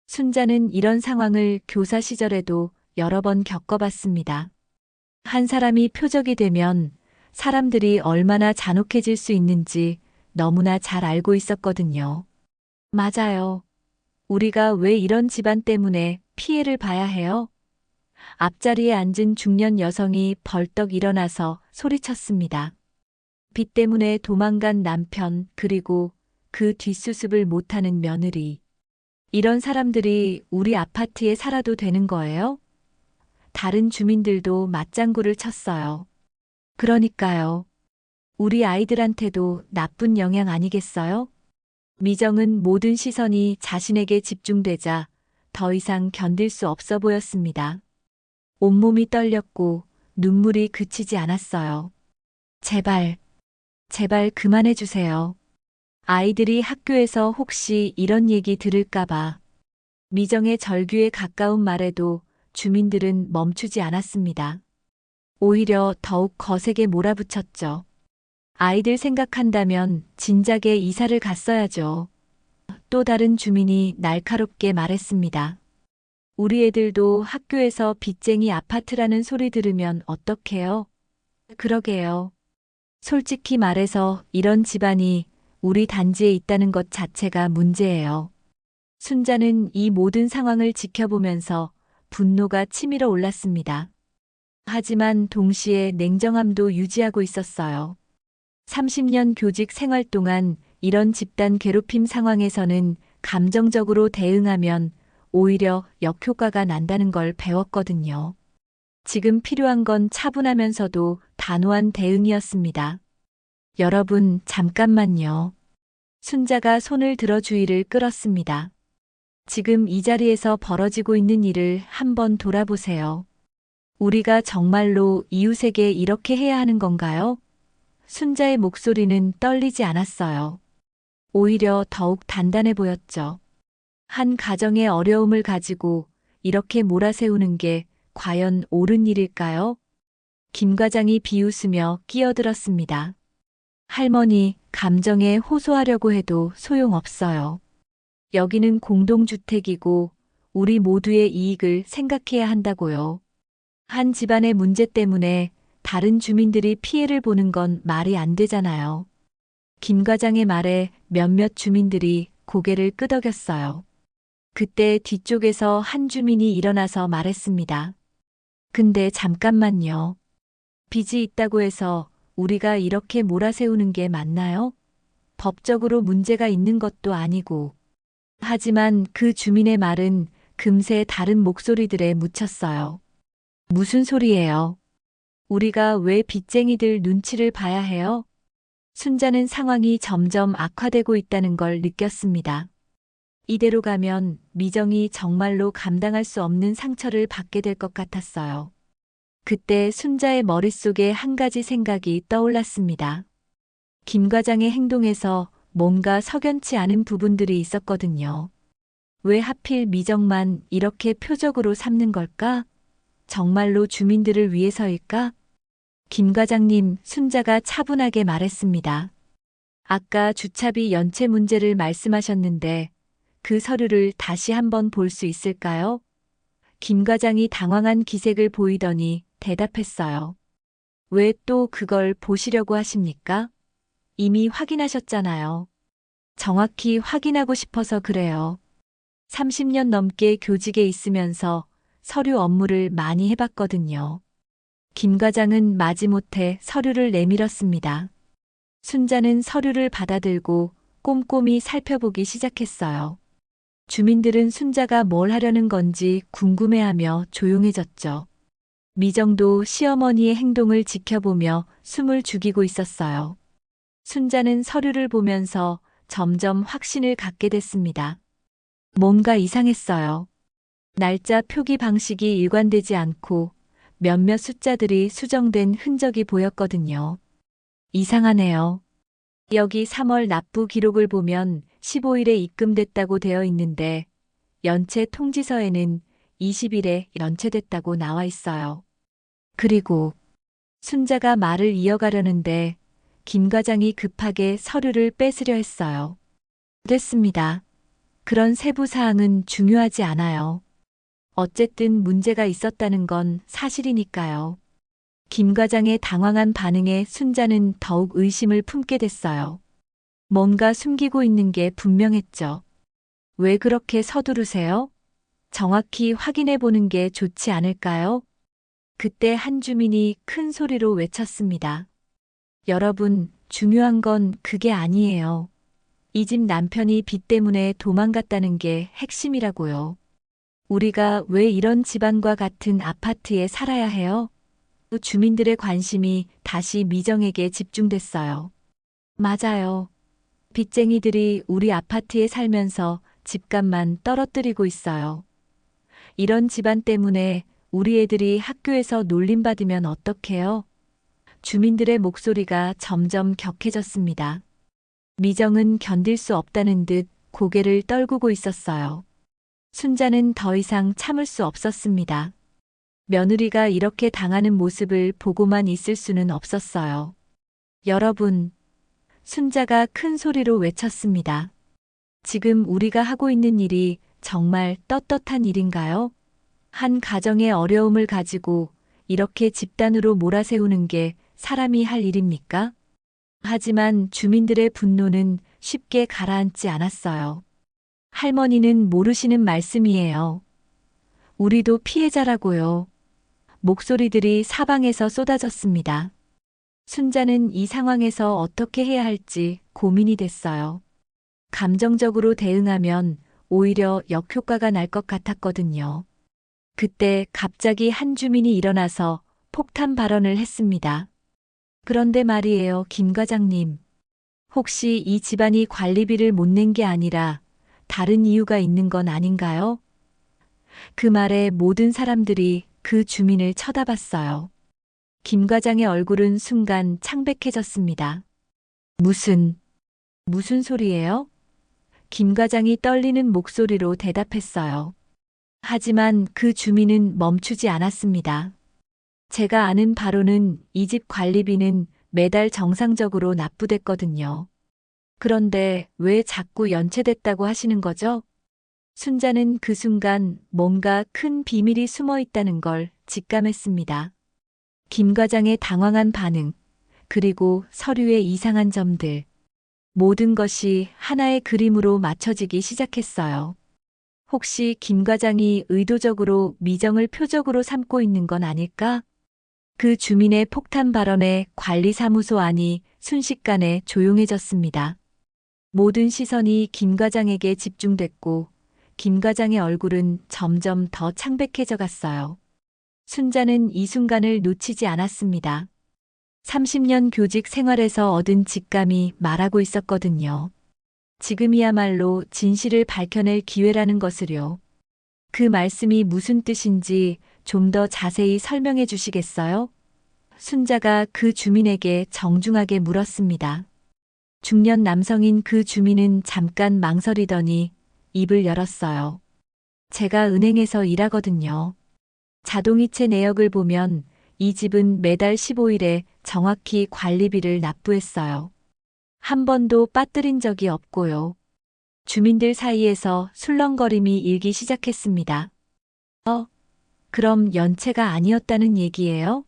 A: 순자는 이런 상황을 교사 시절에도 여러 번 겪어봤습니다. 한 사람이 표적이 되면 사람들이 얼마나 잔혹해질 수 있는지 너무나 잘 알고 있었거든요. 맞아요. 우리가 왜 이런 집안 때문에 피해를 봐야 해요? 앞자리에 앉은 중년 여성이 벌떡 일어나서 소리쳤습니다. 빚 때문에 도망간 남편, 그리고 그 뒷수습을 못하는 며느리. 이런 사람들이 우리 아파트에 살아도 되는 거예요? 다른 주민들도 맞장구를 쳤어요. 그러니까요. 우리 아이들한테도 나쁜 영향 아니겠어요? 미정은 모든 시선이 자신에게 집중되자 더 이상 견딜 수 없어 보였습니다. 온몸이 떨렸고 눈물이 그치지 않았어요. 제발, 제발 그만해 주세요. 아이들이 학교에서 혹시 이런 얘기 들을까봐. 미정의 절규에 가까운 말에도 주민들은 멈추지 않았습니다. 오히려 더욱 거세게 몰아붙였죠. 아이들 생각한다면 진작에 이사를 갔어야죠. 또 다른 주민이 날카롭게 말했습니다. 우리 애들도 학교에서 빚쟁이 아파트라는 소리 들으면 어떡해요? 그러게요. 솔직히 말해서 이런 집안이 우리 단지에 있다는 것 자체가 문제예요. 순자는 이 모든 상황을 지켜보면서 분노가 치밀어 올랐습니다. 하지만 동시에 냉정함도 유지하고 있었어요. 30년 교직 생활 동안 이런 집단 괴롭힘 상황에서는 감정적으로 대응하면 오히려 역효과가 난다는 걸 배웠거든요. 지금 필요한 건 차분하면서도 단호한 대응이었습니다. 여러분, 잠깐만요. 순자가 손을 들어 주의를 끌었습니다. 지금 이 자리에서 벌어지고 있는 일을 한번 돌아보세요. 우리가 정말로 이웃에게 이렇게 해야 하는 건가요? 순자의 목소리는 떨리지 않았어요. 오히려 더욱 단단해 보였죠. 한 가정의 어려움을 가지고 이렇게 몰아세우는 게 과연 옳은 일일까요? 김 과장이 비웃으며 끼어들었습니다. 할머니, 감정에 호소하려고 해도 소용없어요. 여기는 공동주택이고 우리 모두의 이익을 생각해야 한다고요. 한 집안의 문제 때문에 다른 주민들이 피해를 보는 건 말이 안 되잖아요. 김 과장의 말에 몇몇 주민들이 고개를 끄덕였어요. 그때 뒤쪽에서 한 주민이 일어나서 말했습니다. 근데 잠깐만요. 빚이 있다고 해서 우리가 이렇게 몰아세우는 게 맞나요? 법적으로 문제가 있는 것도 아니고. 하지만 그 주민의 말은 금세 다른 목소리들에 묻혔어요. 무슨 소리예요? 우리가 왜 빚쟁이들 눈치를 봐야 해요? 순자는 상황이 점점 악화되고 있다는 걸 느꼈습니다. 이대로 가면 미정이 정말로 감당할 수 없는 상처를 받게 될 것 같았어요. 그때 순자의 머릿속에 한 가지 생각이 떠올랐습니다. 김 과장의 행동에서 뭔가 석연치 않은 부분들이 있었거든요. 왜 하필 미정만 이렇게 표적으로 삼는 걸까? 정말로 주민들을 위해서일까? 김 과장님, 순자가 차분하게 말했습니다. 아까 주차비 연체 문제를 말씀하셨는데 그 서류를 다시 한번 볼 수 있을까요? 김 과장이 당황한 기색을 보이더니 대답했어요. 왜 또 그걸 보시려고 하십니까? 이미 확인하셨잖아요. 정확히 확인하고 싶어서 그래요. 30년 넘게 교직에 있으면서 서류 업무를 많이 해봤거든요. 김 과장은 마지못해 서류를 내밀었습니다. 순자는 서류를 받아들고 꼼꼼히 살펴보기 시작했어요. 주민들은 순자가 뭘 하려는 건지 궁금해하며 조용해졌죠. 미정도 시어머니의 행동을 지켜보며 숨을 죽이고 있었어요. 순자는 서류를 보면서 점점 확신을 갖게 됐습니다. 뭔가 이상했어요. 날짜 표기 방식이 일관되지 않고 몇몇 숫자들이 수정된 흔적이 보였거든요. 이상하네요. 여기 3월 납부 기록을 보면 15일에 입금됐다고 되어 있는데 연체 통지서에는 20일에 연체됐다고 나와 있어요. 그리고 순자가 말을 이어가려는데 김 과장이 급하게 서류를 뺏으려 했어요. 됐습니다. 그런 세부 사항은 중요하지 않아요. 어쨌든 문제가 있었다는 건 사실이니까요. 김 과장의 당황한 반응에 순자는 더욱 의심을 품게 됐어요. 뭔가 숨기고 있는 게 분명했죠. 왜 그렇게 서두르세요? 정확히 확인해 보는 게 좋지 않을까요? 그때 한 주민이 큰 소리로 외쳤습니다. 여러분, 중요한 건 그게 아니에요. 이 집 남편이 빚 때문에 도망갔다는 게 핵심이라고요. 우리가 왜 이런 집안과 같은 아파트에 살아야 해요? 주민들의 관심이 다시 미정에게 집중됐어요. 맞아요. 빚쟁이들이 우리 아파트에 살면서 집값만 떨어뜨리고 있어요. 이런 집안 때문에 우리 애들이 학교에서 놀림받으면 어떡해요? 주민들의 목소리가 점점 격해졌습니다. 미정은 견딜 수 없다는 듯 고개를 떨구고 있었어요. 순자는 더 이상 참을 수 없었습니다. 며느리가 이렇게 당하는 모습을 보고만 있을 수는 없었어요. 여러분, 순자가 큰 소리로 외쳤습니다. 지금 우리가 하고 있는 일이 정말 떳떳한 일인가요? 한 가정의 어려움을 가지고 이렇게 집단으로 몰아세우는 게 사람이 할 일입니까? 하지만 주민들의 분노는 쉽게 가라앉지 않았어요. 할머니는 모르시는 말씀이에요. 우리도 피해자라고요. 목소리들이 사방에서 쏟아졌습니다. 순자는 이 상황에서 어떻게 해야 할지 고민이 됐어요. 감정적으로 대응하면 오히려 역효과가 날 것 같았거든요. 그때 갑자기 한 주민이 일어나서 폭탄 발언을 했습니다. 그런데 말이에요, 김 과장님. 혹시 이 집안이 관리비를 못 낸 게 아니라 다른 이유가 있는 건 아닌가요? 그 말에 모든 사람들이 그 주민을 쳐다봤어요. 김 과장의 얼굴은 순간 창백해졌습니다. 무슨 소리예요? 김 과장이 떨리는 목소리로 대답했어요. 하지만 그 주민은 멈추지 않았습니다. 제가 아는 바로는 이 집 관리비는 매달 정상적으로 납부됐거든요. 그런데 왜 자꾸 연체됐다고 하시는 거죠? 순자는 그 순간 뭔가 큰 비밀이 숨어 있다는 걸 직감했습니다. 김 과장의 당황한 반응, 그리고 서류의 이상한 점들. 모든 것이 하나의 그림으로 맞춰지기 시작했어요. 혹시 김 과장이 의도적으로 미정을 표적으로 삼고 있는 건 아닐까? 그 주민의 폭탄 발언에 관리사무소 안이 순식간에 조용해졌습니다. 모든 시선이 김 과장에게 집중됐고 김 과장의 얼굴은 점점 더 창백해져 갔어요. 순자는 이 순간을 놓치지 않았습니다. 30년 교직 생활에서 얻은 직감이 말하고 있었거든요. 지금이야말로 진실을 밝혀낼 기회라는 것을요. 그 말씀이 무슨 뜻인지 좀 더 자세히 설명해 주시겠어요? 순자가 그 주민에게 정중하게 물었습니다. 중년 남성인 그 주민은 잠깐 망설이더니 입을 열었어요. 제가 은행에서 일하거든요. 자동이체 내역을 보면 이 집은 매달 15일에 정확히 관리비를 납부했어요. 한 번도 빠뜨린 적이 없고요. 주민들 사이에서 술렁거림이 일기 시작했습니다. 그럼 연체가 아니었다는 얘기예요?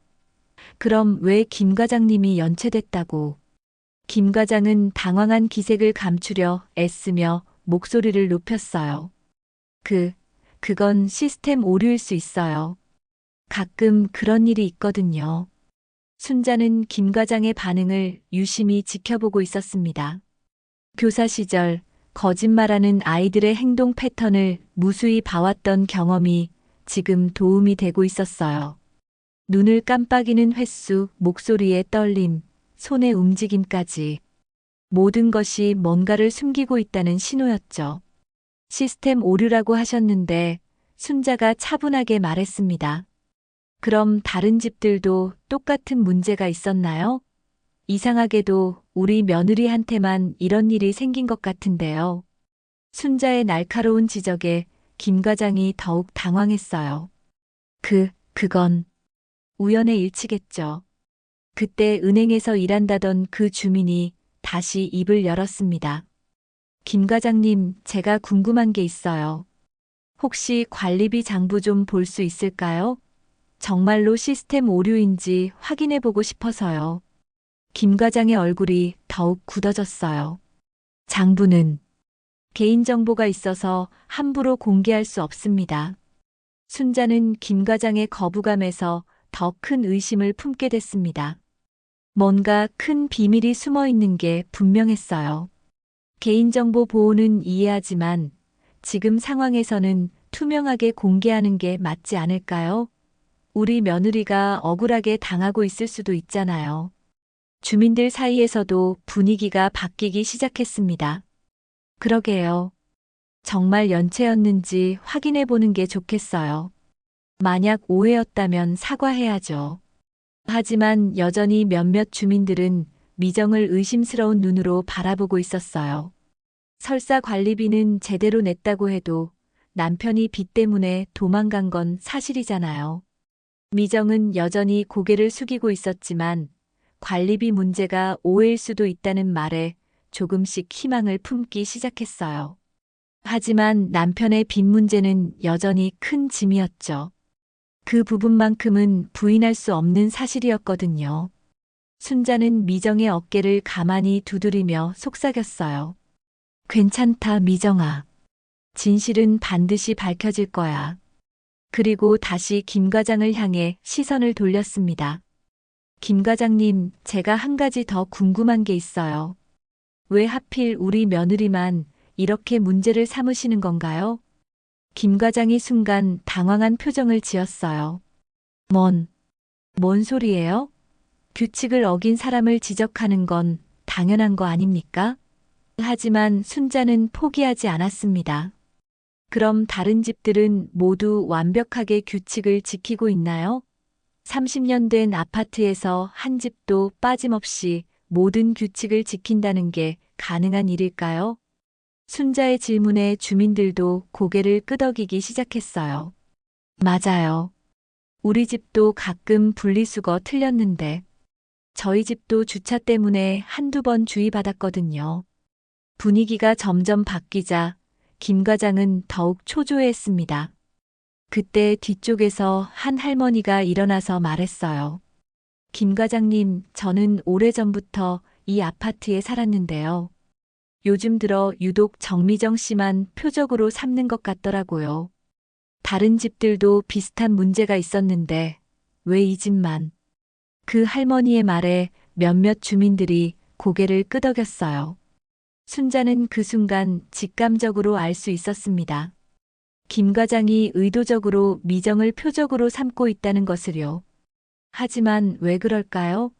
A: 그럼 왜 김 과장님이 연체됐다고? 김 과장은 당황한 기색을 감추려 애쓰며 목소리를 높였어요. 그건 시스템 오류일 수 있어요. 가끔 그런 일이 있거든요. 순자는 김 과장의 반응을 유심히 지켜보고 있었습니다. 교사 시절 거짓말하는 아이들의 행동 패턴을 무수히 봐왔던 경험이 지금 도움이 되고 있었어요. 눈을 깜빡이는 횟수, 목소리의 떨림, 손의 움직임까지 모든 것이 뭔가를 숨기고 있다는 신호였죠. 시스템 오류라고 하셨는데 순자가 차분하게 말했습니다. 그럼 다른 집들도 똑같은 문제가 있었나요? 이상하게도 우리 며느리한테만 이런 일이 생긴 것 같은데요. 순자의 날카로운 지적에 김 과장이 더욱 당황했어요. 그건 우연의 일치겠죠. 그때 은행에서 일한다던 그 주민이 다시 입을 열었습니다. 김 과장님, 제가 궁금한 게 있어요. 혹시 관리비 장부 좀 볼 수 있을까요? 정말로 시스템 오류인지 확인해 보고 싶어서요. 김 과장의 얼굴이 더욱 굳어졌어요. 장부는 개인정보가 있어서 함부로 공개할 수 없습니다. 순자는 김 과장의 거부감에서 더 큰 의심을 품게 됐습니다. 뭔가 큰 비밀이 숨어 있는 게 분명했어요. 개인정보 보호는 이해하지만 지금 상황에서는 투명하게 공개하는 게 맞지 않을까요? 우리 며느리가 억울하게 당하고 있을 수도 있잖아요. 주민들 사이에서도 분위기가 바뀌기 시작했습니다. 그러게요. 정말 연체였는지 확인해 보는 게 좋겠어요. 만약 오해였다면 사과해야죠. 하지만 여전히 몇몇 주민들은 미정을 의심스러운 눈으로 바라보고 있었어요. 설사 관리비는 제대로 냈다고 해도 남편이 빚 때문에 도망간 건 사실이잖아요. 미정은 여전히 고개를 숙이고 있었지만 관리비 문제가 오해일 수도 있다는 말에 조금씩 희망을 품기 시작했어요. 하지만 남편의 빚 문제는 여전히 큰 짐이었죠. 그 부분만큼은 부인할 수 없는 사실이었거든요. 순자는 미정의 어깨를 가만히 두드리며 속삭였어요. 괜찮다, 미정아. 진실은 반드시 밝혀질 거야. 그리고 다시 김 과장을 향해 시선을 돌렸습니다. 김 과장님, 제가 한 가지 더 궁금한 게 있어요. 왜 하필 우리 며느리만 이렇게 문제를 삼으시는 건가요? 김 과장이 순간 당황한 표정을 지었어요. 뭔 소리예요? 규칙을 어긴 사람을 지적하는 건 당연한 거 아닙니까? 하지만 순자는 포기하지 않았습니다. 그럼 다른 집들은 모두 완벽하게 규칙을 지키고 있나요? 30년 된 아파트에서 한 집도 빠짐없이 모든 규칙을 지킨다는 게 가능한 일일까요? 순자의 질문에 주민들도 고개를 끄덕이기 시작했어요. 맞아요. 우리 집도 가끔 분리수거 틀렸는데, 저희 집도 주차 때문에 한두 번 주의받았거든요. 분위기가 점점 바뀌자 김 과장은 더욱 초조해했습니다. 그때 뒤쪽에서 한 할머니가 일어나서 말했어요. 김 과장님, 저는 오래전부터 이 아파트에 살았는데요. 요즘 들어 유독 정미정 씨만 표적으로 삼는 것 같더라고요. 다른 집들도 비슷한 문제가 있었는데 왜 이 집만? 그 할머니의 말에 몇몇 주민들이 고개를 끄덕였어요. 순자는 그 순간 직감적으로 알 수 있었습니다. 김 과장이 의도적으로 미정을 표적으로 삼고 있다는 것을요. 하지만 왜 그럴까요?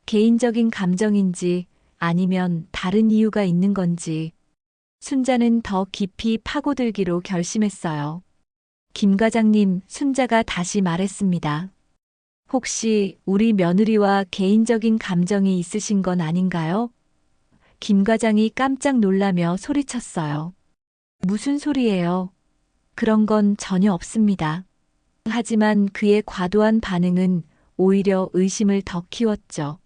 A: 개인적인 감정인지 아니면 다른 이유가 있는 건지 순자는 더 깊이 파고들기로 결심했어요. 김 과장님, 순자가 다시 말했습니다. 혹시 우리 며느리와 개인적인 감정이 있으신 건 아닌가요? 김 과장이 깜짝 놀라며 소리쳤어요. 무슨 소리예요? 그런 건 전혀 없습니다. 하지만 그의 과도한 반응은 오히려 의심을 더 키웠죠.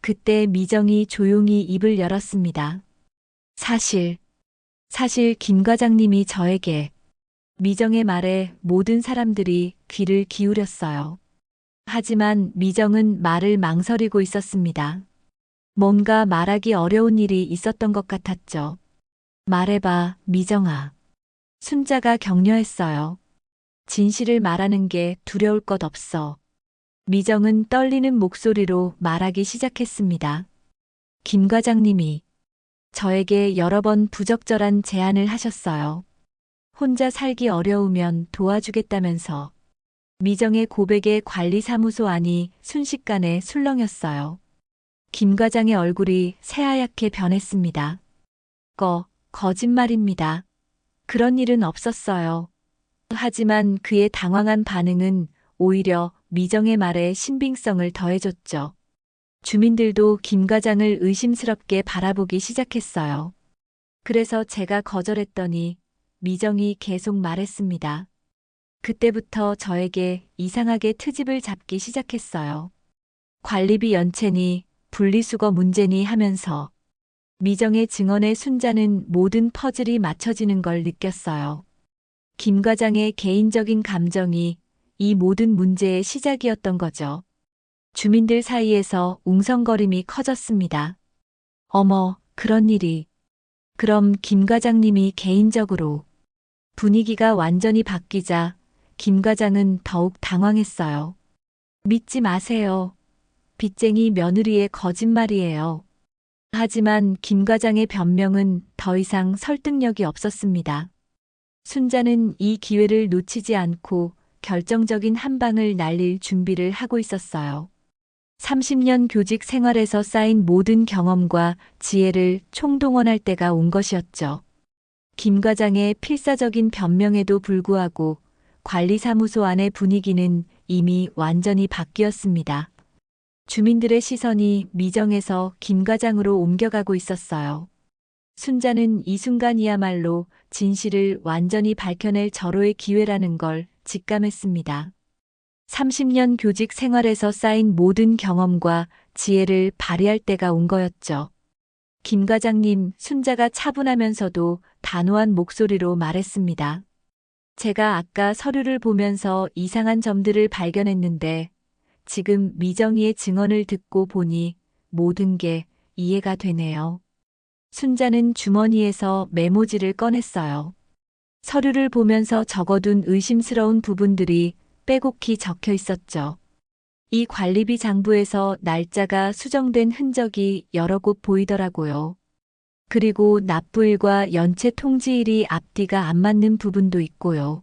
A: 그때 미정이 조용히 입을 열었습니다. 사실 김 과장님이 저에게 미정의 말에 모든 사람들이 귀를 기울였어요. 하지만 미정은 말을 망설이고 있었습니다. 뭔가 말하기 어려운 일이 있었던 것 같았죠. 말해봐, 미정아. 순자가 격려했어요. 진실을 말하는 게 두려울 것 없어. 미정은 떨리는 목소리로 말하기 시작했습니다. 김 과장님이 저에게 여러 번 부적절한 제안을 하셨어요. 혼자 살기 어려우면 도와주겠다면서. 미정의 고백에 관리사무소 안이 순식간에 술렁였어요. 김 과장의 얼굴이 새하얗게 변했습니다. 거짓말입니다. 그런 일은 없었어요. 하지만 그의 당황한 반응은 오히려 미정의 말에 신빙성을 더해줬죠. 주민들도 김 과장을 의심스럽게 바라보기 시작했어요. 그래서 제가 거절했더니 미정이 계속 말했습니다. 그때부터 저에게 이상하게 트집을 잡기 시작했어요. 관리비 연체니 분리수거 문제니 하면서 미정의 증언에 순자는 모든 퍼즐이 맞춰지는 걸 느꼈어요. 김 과장의 개인적인 감정이 이 모든 문제의 시작이었던 거죠. 주민들 사이에서 웅성거림이 커졌습니다. 어머, 그런 일이. 그럼 김 과장님이 개인적으로. 분위기가 완전히 바뀌자 김 과장은 더욱 당황했어요. 믿지 마세요. 빚쟁이 며느리의 거짓말이에요. 하지만 김 과장의 변명은 더 이상 설득력이 없었습니다. 순자는 이 기회를 놓치지 않고 결정적인 한 방을 날릴 준비를 하고 있었어요. 30년 교직 생활에서 쌓인 모든 경험과 지혜를 총동원할 때가 온 것이었죠. 김 과장의 필사적인 변명에도 불구하고 관리사무소 안의 분위기는 이미 완전히 바뀌었습니다. 주민들의 시선이 미정에서 김 과장으로 옮겨가고 있었어요. 순자는 이 순간이야말로 진실을 완전히 밝혀낼 절호의 기회라는 걸 직감했습니다. 30년 교직 생활에서 쌓인 모든 경험과 지혜를 발휘할 때가 온 거였죠. 김 과장님, 순자가 차분하면서도 단호한 목소리로 말했습니다. 제가 아까 서류를 보면서 이상한 점들을 발견했는데 지금 미정이의 증언을 듣고 보니 모든 게 이해가 되네요. 순자는 주머니에서 메모지를 꺼냈어요. 서류를 보면서 적어둔 의심스러운 부분들이 빼곡히 적혀 있었죠. 이 관리비 장부에서 날짜가 수정된 흔적이 여러 곳 보이더라고요. 그리고 납부일과 연체 통지일이 앞뒤가 안 맞는 부분도 있고요.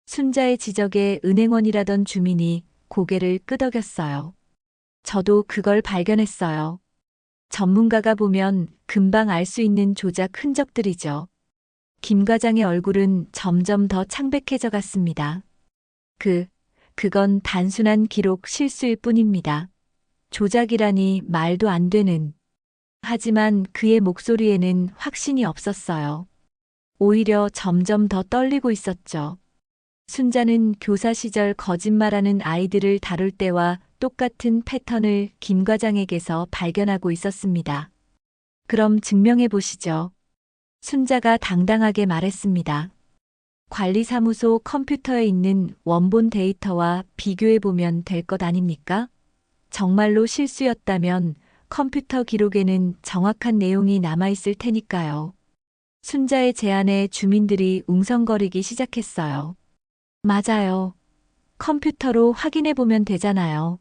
A: 순자의 지적에 은행원이라던 주민이 고개를 끄덕였어요. 저도 그걸 발견했어요. 전문가가 보면 금방 알 수 있는 조작 흔적들이죠. 김 과장의 얼굴은 점점 더 창백해져 갔습니다. 그건 단순한 기록 실수일 뿐입니다. 조작이라니 말도 안 되는. 하지만 그의 목소리에는 확신이 없었어요. 오히려 점점 더 떨리고 있었죠. 순자는 교사 시절 거짓말하는 아이들을 다룰 때와 똑같은 패턴을 김 과장에게서 발견하고 있었습니다. 그럼 증명해 보시죠. 순자가 당당하게 말했습니다. 관리사무소 컴퓨터에 있는 원본 데이터와 비교해 보면 될 것 아닙니까? 정말로 실수였다면 컴퓨터 기록에는 정확한 내용이 남아있을 테니까요. 순자의 제안에 주민들이 웅성거리기 시작했어요. 맞아요. 컴퓨터로 확인해 보면 되잖아요.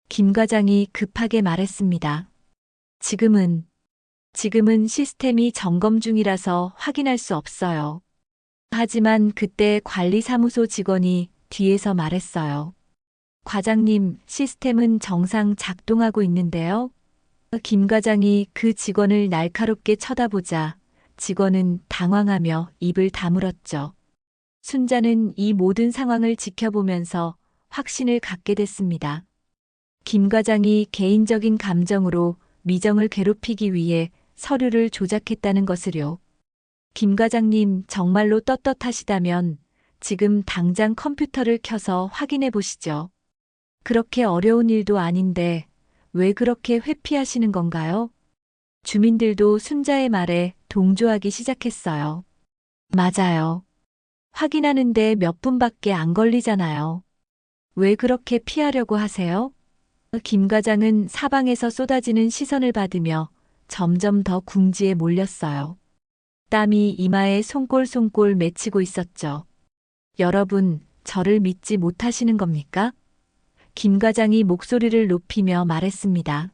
A: 김 과장이 급하게 말했습니다. 지금은 시스템이 점검 중이라서 확인할 수 없어요. 하지만 그때 관리사무소 직원이 뒤에서 말했어요. 과장님, 시스템은 정상 작동하고 있는데요. 김 과장이 그 직원을 날카롭게 쳐다보자 직원은 당황하며 입을 다물었죠. 순자는 이 모든 상황을 지켜보면서 확신을 갖게 됐습니다. 김 과장이 개인적인 감정으로 미정을 괴롭히기 위해 서류를 조작했다는 것을요. 김 과장님 정말로 떳떳하시다면 지금 당장 컴퓨터를 켜서 확인해 보시죠. 그렇게 어려운 일도 아닌데 왜 그렇게 회피하시는 건가요? 주민들도 순자의 말에 동조하기 시작했어요. 맞아요. 확인하는데 몇 분밖에 안 걸리잖아요. 왜 그렇게 피하려고 하세요? 김 과장은 사방에서 쏟아지는 시선을 받으며 점점 더 궁지에 몰렸어요. 땀이 이마에 송골송골 맺히고 있었죠. 여러분, 저를 믿지 못하시는 겁니까? 김 과장이 목소리를 높이며 말했습니다.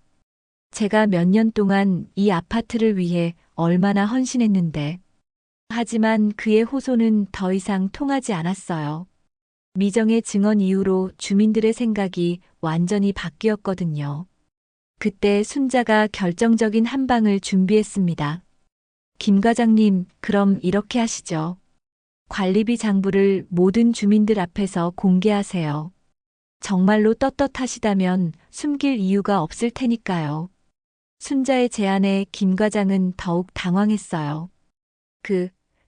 A: 제가 몇 년 동안 이 아파트를 위해 얼마나 헌신했는데. 하지만 그의 호소는 더 이상 통하지 않았어요. 미정의 증언 이후로 주민들의 생각이 완전히 바뀌었거든요. 그때 순자가 결정적인 한 방을 준비했습니다. 김 과장님, 그럼 이렇게 하시죠. 관리비 장부를 모든 주민들 앞에서 공개하세요. 정말로 떳떳하시다면 숨길 이유가 없을 테니까요. 순자의 제안에 김 과장은 더욱 당황했어요.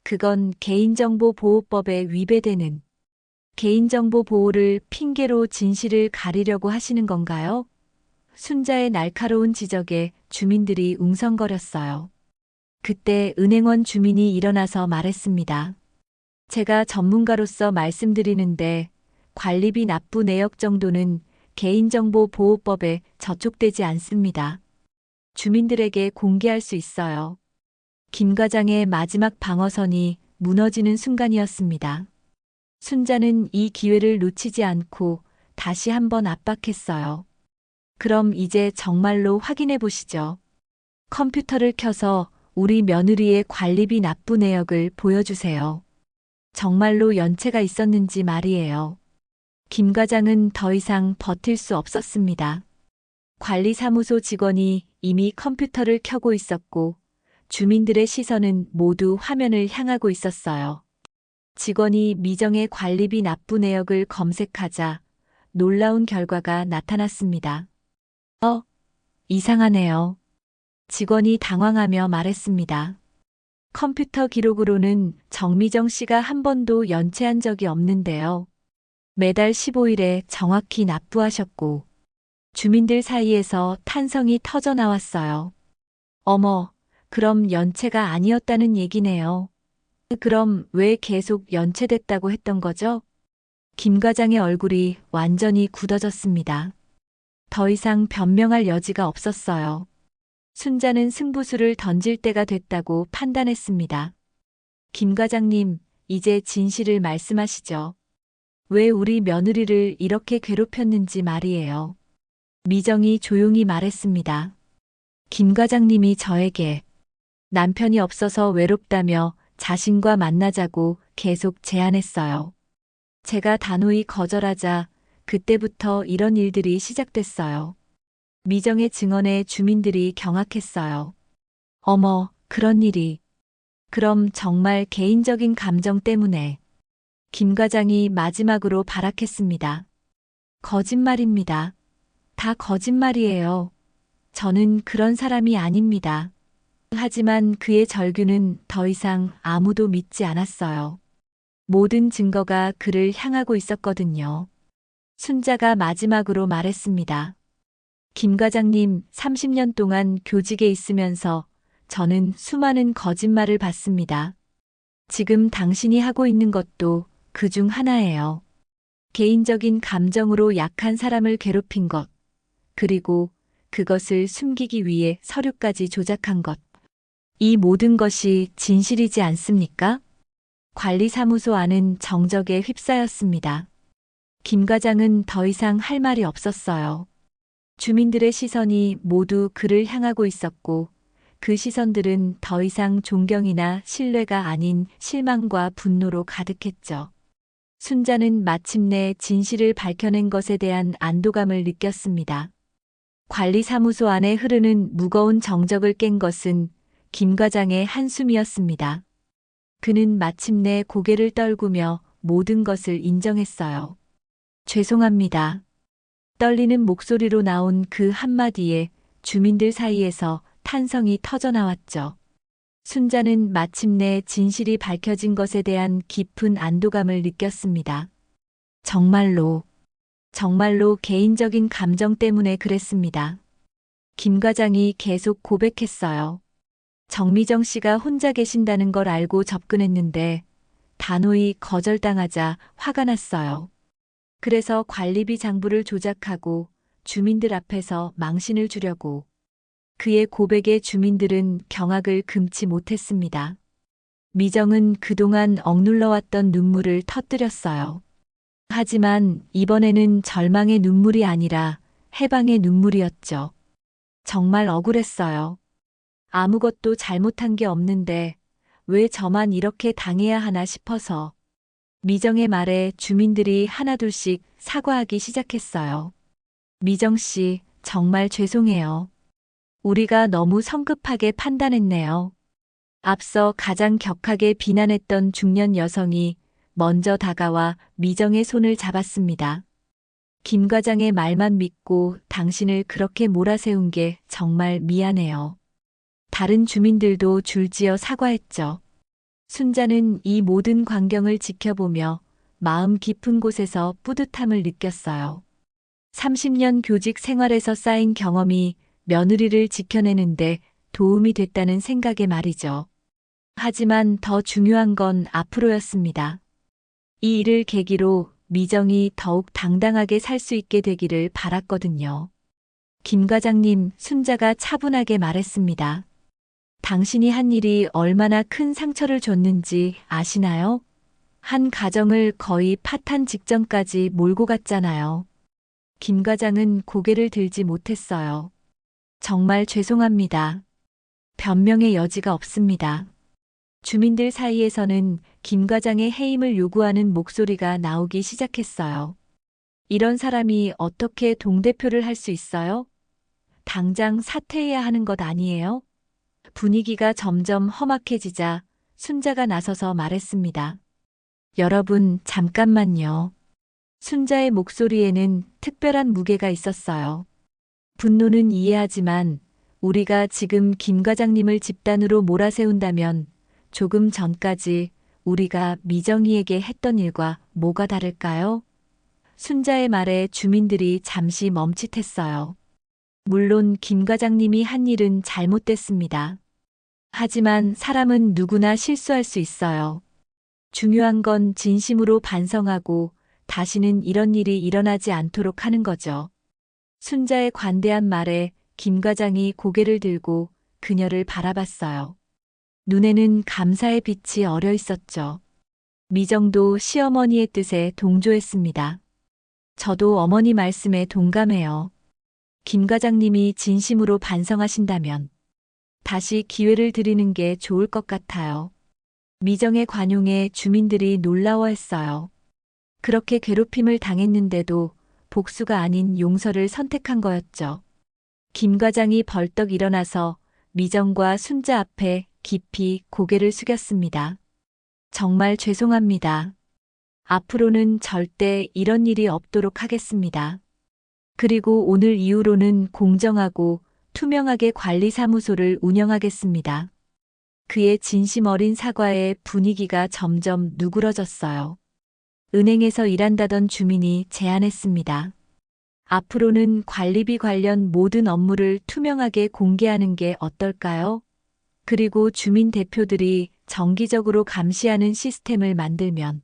A: 그건 개인정보보호법에 위배되는. 개인정보 보호를 핑계로 진실을 가리려고 하시는 건가요? 순자의 날카로운 지적에 주민들이 웅성거렸어요. 그때 은행원 주민이 일어나서 말했습니다. 제가 전문가로서 말씀드리는데 관리비 납부 내역 정도는 개인정보보호법에 저촉되지 않습니다. 주민들에게 공개할 수 있어요. 김 과장의 마지막 방어선이 무너지는 순간이었습니다. 순자는 이 기회를 놓치지 않고 다시 한번 압박했어요. 그럼 이제 정말로 확인해 보시죠. 컴퓨터를 켜서 우리 며느리의 관리비 납부 내역을 보여주세요. 정말로 연체가 있었는지 말이에요. 김 과장은 더 이상 버틸 수 없었습니다. 관리사무소 직원이 이미 컴퓨터를 켜고 있었고 주민들의 시선은 모두 화면을 향하고 있었어요. 직원이 미정의 관리비 납부 내역을 검색하자 놀라운 결과가 나타났습니다. 이상하네요. 직원이 당황하며 말했습니다. 컴퓨터 기록으로는 정미정 씨가 한 번도 연체한 적이 없는데요. 매달 15일에 정확히 납부하셨고 주민들 사이에서 탄성이 터져 나왔어요. 어머, 그럼 연체가 아니었다는 얘기네요. 그럼 왜 계속 연체됐다고 했던 거죠? 김 과장의 얼굴이 완전히 굳어졌습니다. 더 이상 변명할 여지가 없었어요. 순자는 승부수를 던질 때가 됐다고 판단했습니다. 김 과장님, 이제 진실을 말씀하시죠. 왜 우리 며느리를 이렇게 괴롭혔는지 말이에요. 미정이 조용히 말했습니다. 김 과장님이 저에게 남편이 없어서 외롭다며 자신과 만나자고 계속 제안했어요. 제가 단호히 거절하자 그때부터 이런 일들이 시작됐어요. 미정의 증언에 주민들이 경악했어요. 어머, 그런 일이. 그럼 정말 개인적인 감정 때문에. 김 과장이 마지막으로 발악했습니다. 거짓말입니다. 다 거짓말이에요. 저는 그런 사람이 아닙니다. 하지만 그의 절규는 더 이상 아무도 믿지 않았어요. 모든 증거가 그를 향하고 있었거든요. 순자가 마지막으로 말했습니다. 김 과장님, 30년 동안 교직에 있으면서 저는 수많은 거짓말을 봤습니다. 지금 당신이 하고 있는 것도 그 중 하나예요. 개인적인 감정으로 약한 사람을 괴롭힌 것, 그리고 그것을 숨기기 위해 서류까지 조작한 것. 이 모든 것이 진실이지 않습니까? 관리사무소 안은 정적에 휩싸였습니다. 김 과장은 더 이상 할 말이 없었어요. 주민들의 시선이 모두 그를 향하고 있었고, 그 시선들은 더 이상 존경이나 신뢰가 아닌 실망과 분노로 가득했죠. 순자는 마침내 진실을 밝혀낸 것에 대한 안도감을 느꼈습니다. 관리사무소 안에 흐르는 무거운 정적을 깬 것은 김 과장의 한숨이었습니다. 그는 마침내 고개를 떨구며 모든 것을 인정했어요. 죄송합니다. 떨리는 목소리로 나온 그 한마디에 주민들 사이에서 탄성이 터져나왔죠. 순자는 마침내 진실이 밝혀진 것에 대한 깊은 안도감을 느꼈습니다. 정말로 개인적인 감정 때문에 그랬습니다. 김 과장이 계속 고백했어요. 정미정 씨가 혼자 계신다는 걸 알고 접근했는데 단호히 거절당하자 화가 났어요. 그래서 관리비 장부를 조작하고 주민들 앞에서 망신을 주려고. 그의 고백에 주민들은 경악을 금치 못했습니다. 미정은 그동안 억눌러왔던 눈물을 터뜨렸어요. 하지만 이번에는 절망의 눈물이 아니라 해방의 눈물이었죠. 정말 억울했어요. 아무것도 잘못한 게 없는데 왜 저만 이렇게 당해야 하나 싶어서. 미정의 말에 주민들이 하나둘씩 사과하기 시작했어요. 미정 씨, 정말 죄송해요. 우리가 너무 성급하게 판단했네요. 앞서 가장 격하게 비난했던 중년 여성이 먼저 다가와 미정의 손을 잡았습니다. 김 과장의 말만 믿고 당신을 그렇게 몰아세운 게 정말 미안해요. 다른 주민들도 줄지어 사과했죠. 순자는 이 모든 광경을 지켜보며 마음 깊은 곳에서 뿌듯함을 느꼈어요. 30년 교직 생활에서 쌓인 경험이 며느리를 지켜내는데 도움이 됐다는 생각에 말이죠. 하지만 더 중요한 건 앞으로였습니다. 이 일을 계기로 미정이 더욱 당당하게 살 수 있게 되기를 바랐거든요. 김 과장님, 순자가 차분하게 말했습니다. 당신이 한 일이 얼마나 큰 상처를 줬는지 아시나요? 한 가정을 거의 파탄 직전까지 몰고 갔잖아요. 김 과장은 고개를 들지 못했어요. 정말 죄송합니다. 변명의 여지가 없습니다. 주민들 사이에서는 김 과장의 해임을 요구하는 목소리가 나오기 시작했어요. 이런 사람이 어떻게 동대표를 할 수 있어요? 당장 사퇴해야 하는 것 아니에요? 분위기가 점점 험악해지자 순자가 나서서 말했습니다. 여러분, 잠깐만요. 순자의 목소리에는 특별한 무게가 있었어요. 분노는 이해하지만 우리가 지금 김 과장님을 집단으로 몰아세운다면 조금 전까지 우리가 미정이에게 했던 일과 뭐가 다를까요? 순자의 말에 주민들이 잠시 멈칫했어요. 물론 김 과장님이 한 일은 잘못됐습니다. 하지만 사람은 누구나 실수할 수 있어요. 중요한 건 진심으로 반성하고 다시는 이런 일이 일어나지 않도록 하는 거죠. 순자의 관대한 말에 김 과장이 고개를 들고 그녀를 바라봤어요. 눈에는 감사의 빛이 어려 있었죠. 미정도 시어머니의 뜻에 동조했습니다. 저도 어머니 말씀에 동감해요. 김 과장님이 진심으로 반성하신다면 다시 기회를 드리는 게 좋을 것 같아요. 미정의 관용에 주민들이 놀라워했어요. 그렇게 괴롭힘을 당했는데도 복수가 아닌 용서를 선택한 거였죠. 김 과장이 벌떡 일어나서 미정과 순자 앞에 깊이 고개를 숙였습니다. 정말 죄송합니다. 앞으로는 절대 이런 일이 없도록 하겠습니다. 그리고 오늘 이후로는 공정하고 투명하게 관리사무소를 운영하겠습니다. 그의 진심 어린 사과에 분위기가 점점 누그러졌어요. 은행에서 일한다던 주민이 제안했습니다. 앞으로는 관리비 관련 모든 업무를 투명하게 공개하는 게 어떨까요? 그리고 주민 대표들이 정기적으로 감시하는 시스템을 만들면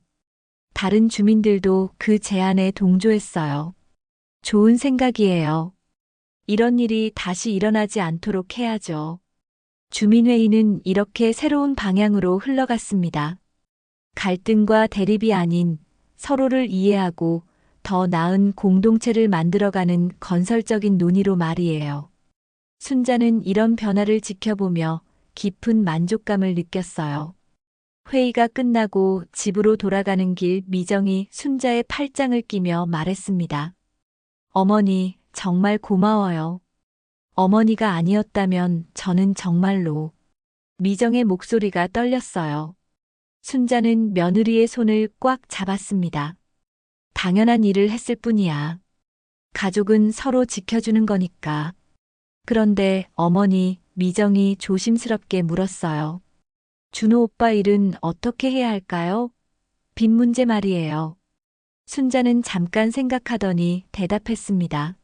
A: 다른 주민들도 그 제안에 동조했어요. 좋은 생각이에요. 이런 일이 다시 일어나지 않도록 해야죠. 주민회의는 이렇게 새로운 방향으로 흘러갔습니다. 갈등과 대립이 아닌 서로를 이해하고 더 나은 공동체를 만들어가는 건설적인 논의로 말이에요. 순자는 이런 변화를 지켜보며 깊은 만족감을 느꼈어요. 회의가 끝나고 집으로 돌아가는 길 미정이 순자의 팔짱을 끼며 말했습니다. 어머니, 정말 고마워요. 어머니가 아니었다면 저는 정말로. 미정의 목소리가 떨렸어요. 순자는 며느리의 손을 꽉 잡았습니다. 당연한 일을 했을 뿐이야. 가족은 서로 지켜주는 거니까. 그런데 어머니, 미정이 조심스럽게 물었어요. 준호 오빠 일은 어떻게 해야 할까요? 빚 문제 말이에요. 순자는 잠깐 생각하더니 대답했습니다.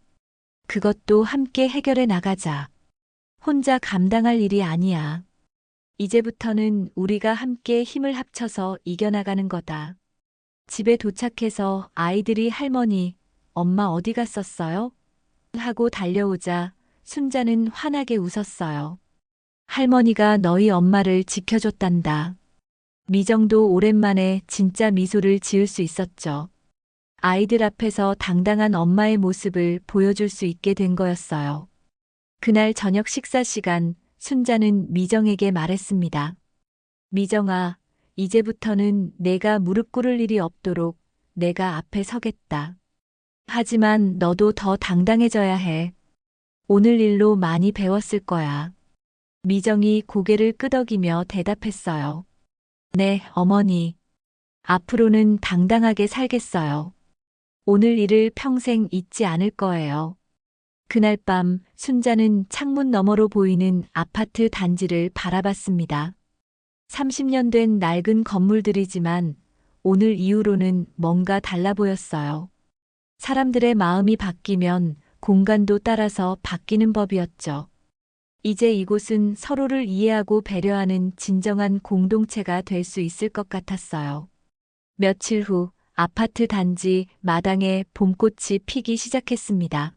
A: 그것도 함께 해결해 나가자. 혼자 감당할 일이 아니야. 이제부터는 우리가 함께 힘을 합쳐서 이겨나가는 거다. 집에 도착해서 아이들이 할머니, 엄마 어디 갔었어요? 하고 달려오자 순자는 환하게 웃었어요. 할머니가 너희 엄마를 지켜줬단다. 미정도 오랜만에 진짜 미소를 지을 수 있었죠. 아이들 앞에서 당당한 엄마의 모습을 보여줄 수 있게 된 거였어요. 그날 저녁 식사 시간 순자는 미정에게 말했습니다. 미정아, 이제부터는 내가 무릎 꿇을 일이 없도록 내가 앞에 서겠다. 하지만 너도 더 당당해져야 해. 오늘 일로 많이 배웠을 거야. 미정이 고개를 끄덕이며 대답했어요. 네, 어머니. 앞으로는 당당하게 살겠어요. 오늘 일을 평생 잊지 않을 거예요. 그날 밤 순자는 창문 너머로 보이는 아파트 단지를 바라봤습니다. 30년 된 낡은 건물들이지만 오늘 이후로는 뭔가 달라 보였어요. 사람들의 마음이 바뀌면 공간도 따라서 바뀌는 법이었죠. 이제 이곳은 서로를 이해하고 배려하는 진정한 공동체가 될 수 있을 것 같았어요. 며칠 후 아파트 단지 마당에 봄꽃이 피기 시작했습니다.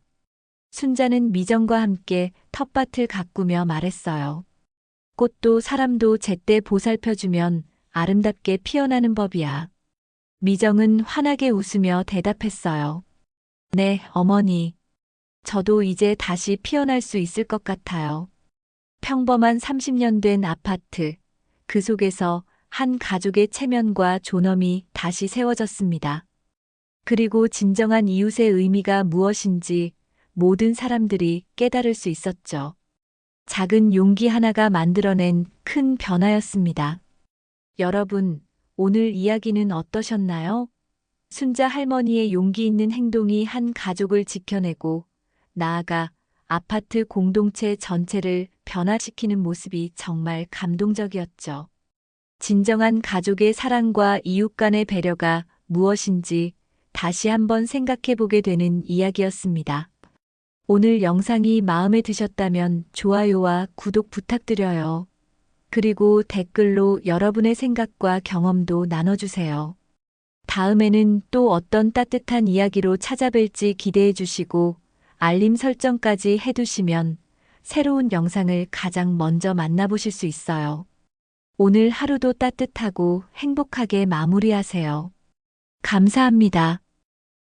A: 순자는 미정과 함께 텃밭을 가꾸며 말했어요. 꽃도 사람도 제때 보살펴주면 아름답게 피어나는 법이야. 미정은 환하게 웃으며 대답했어요. 네, 어머니. 저도 이제 다시 피어날 수 있을 것 같아요. 평범한 30년 된 아파트, 그 속에서 한 가족의 체면과 존엄이 다시 세워졌습니다. 그리고 진정한 이웃의 의미가 무엇인지 모든 사람들이 깨달을 수 있었죠. 작은 용기 하나가 만들어낸 큰 변화였습니다. 여러분, 오늘 이야기는 어떠셨나요? 순자 할머니의 용기 있는 행동이 한 가족을 지켜내고 나아가 아파트 공동체 전체를 변화시키는 모습이 정말 감동적이었죠. 진정한 가족의 사랑과 이웃 간의 배려가 무엇인지 다시 한번 생각해 보게 되는 이야기였습니다. 오늘 영상이 마음에 드셨다면 좋아요와 구독 부탁드려요. 그리고 댓글로 여러분의 생각과 경험도 나눠주세요. 다음에는 또 어떤 따뜻한 이야기로 찾아뵐지 기대해 주시고 알림 설정까지 해두시면 새로운 영상을 가장 먼저 만나보실 수 있어요. 오늘 하루도 따뜻하고 행복하게 마무리하세요. 감사합니다.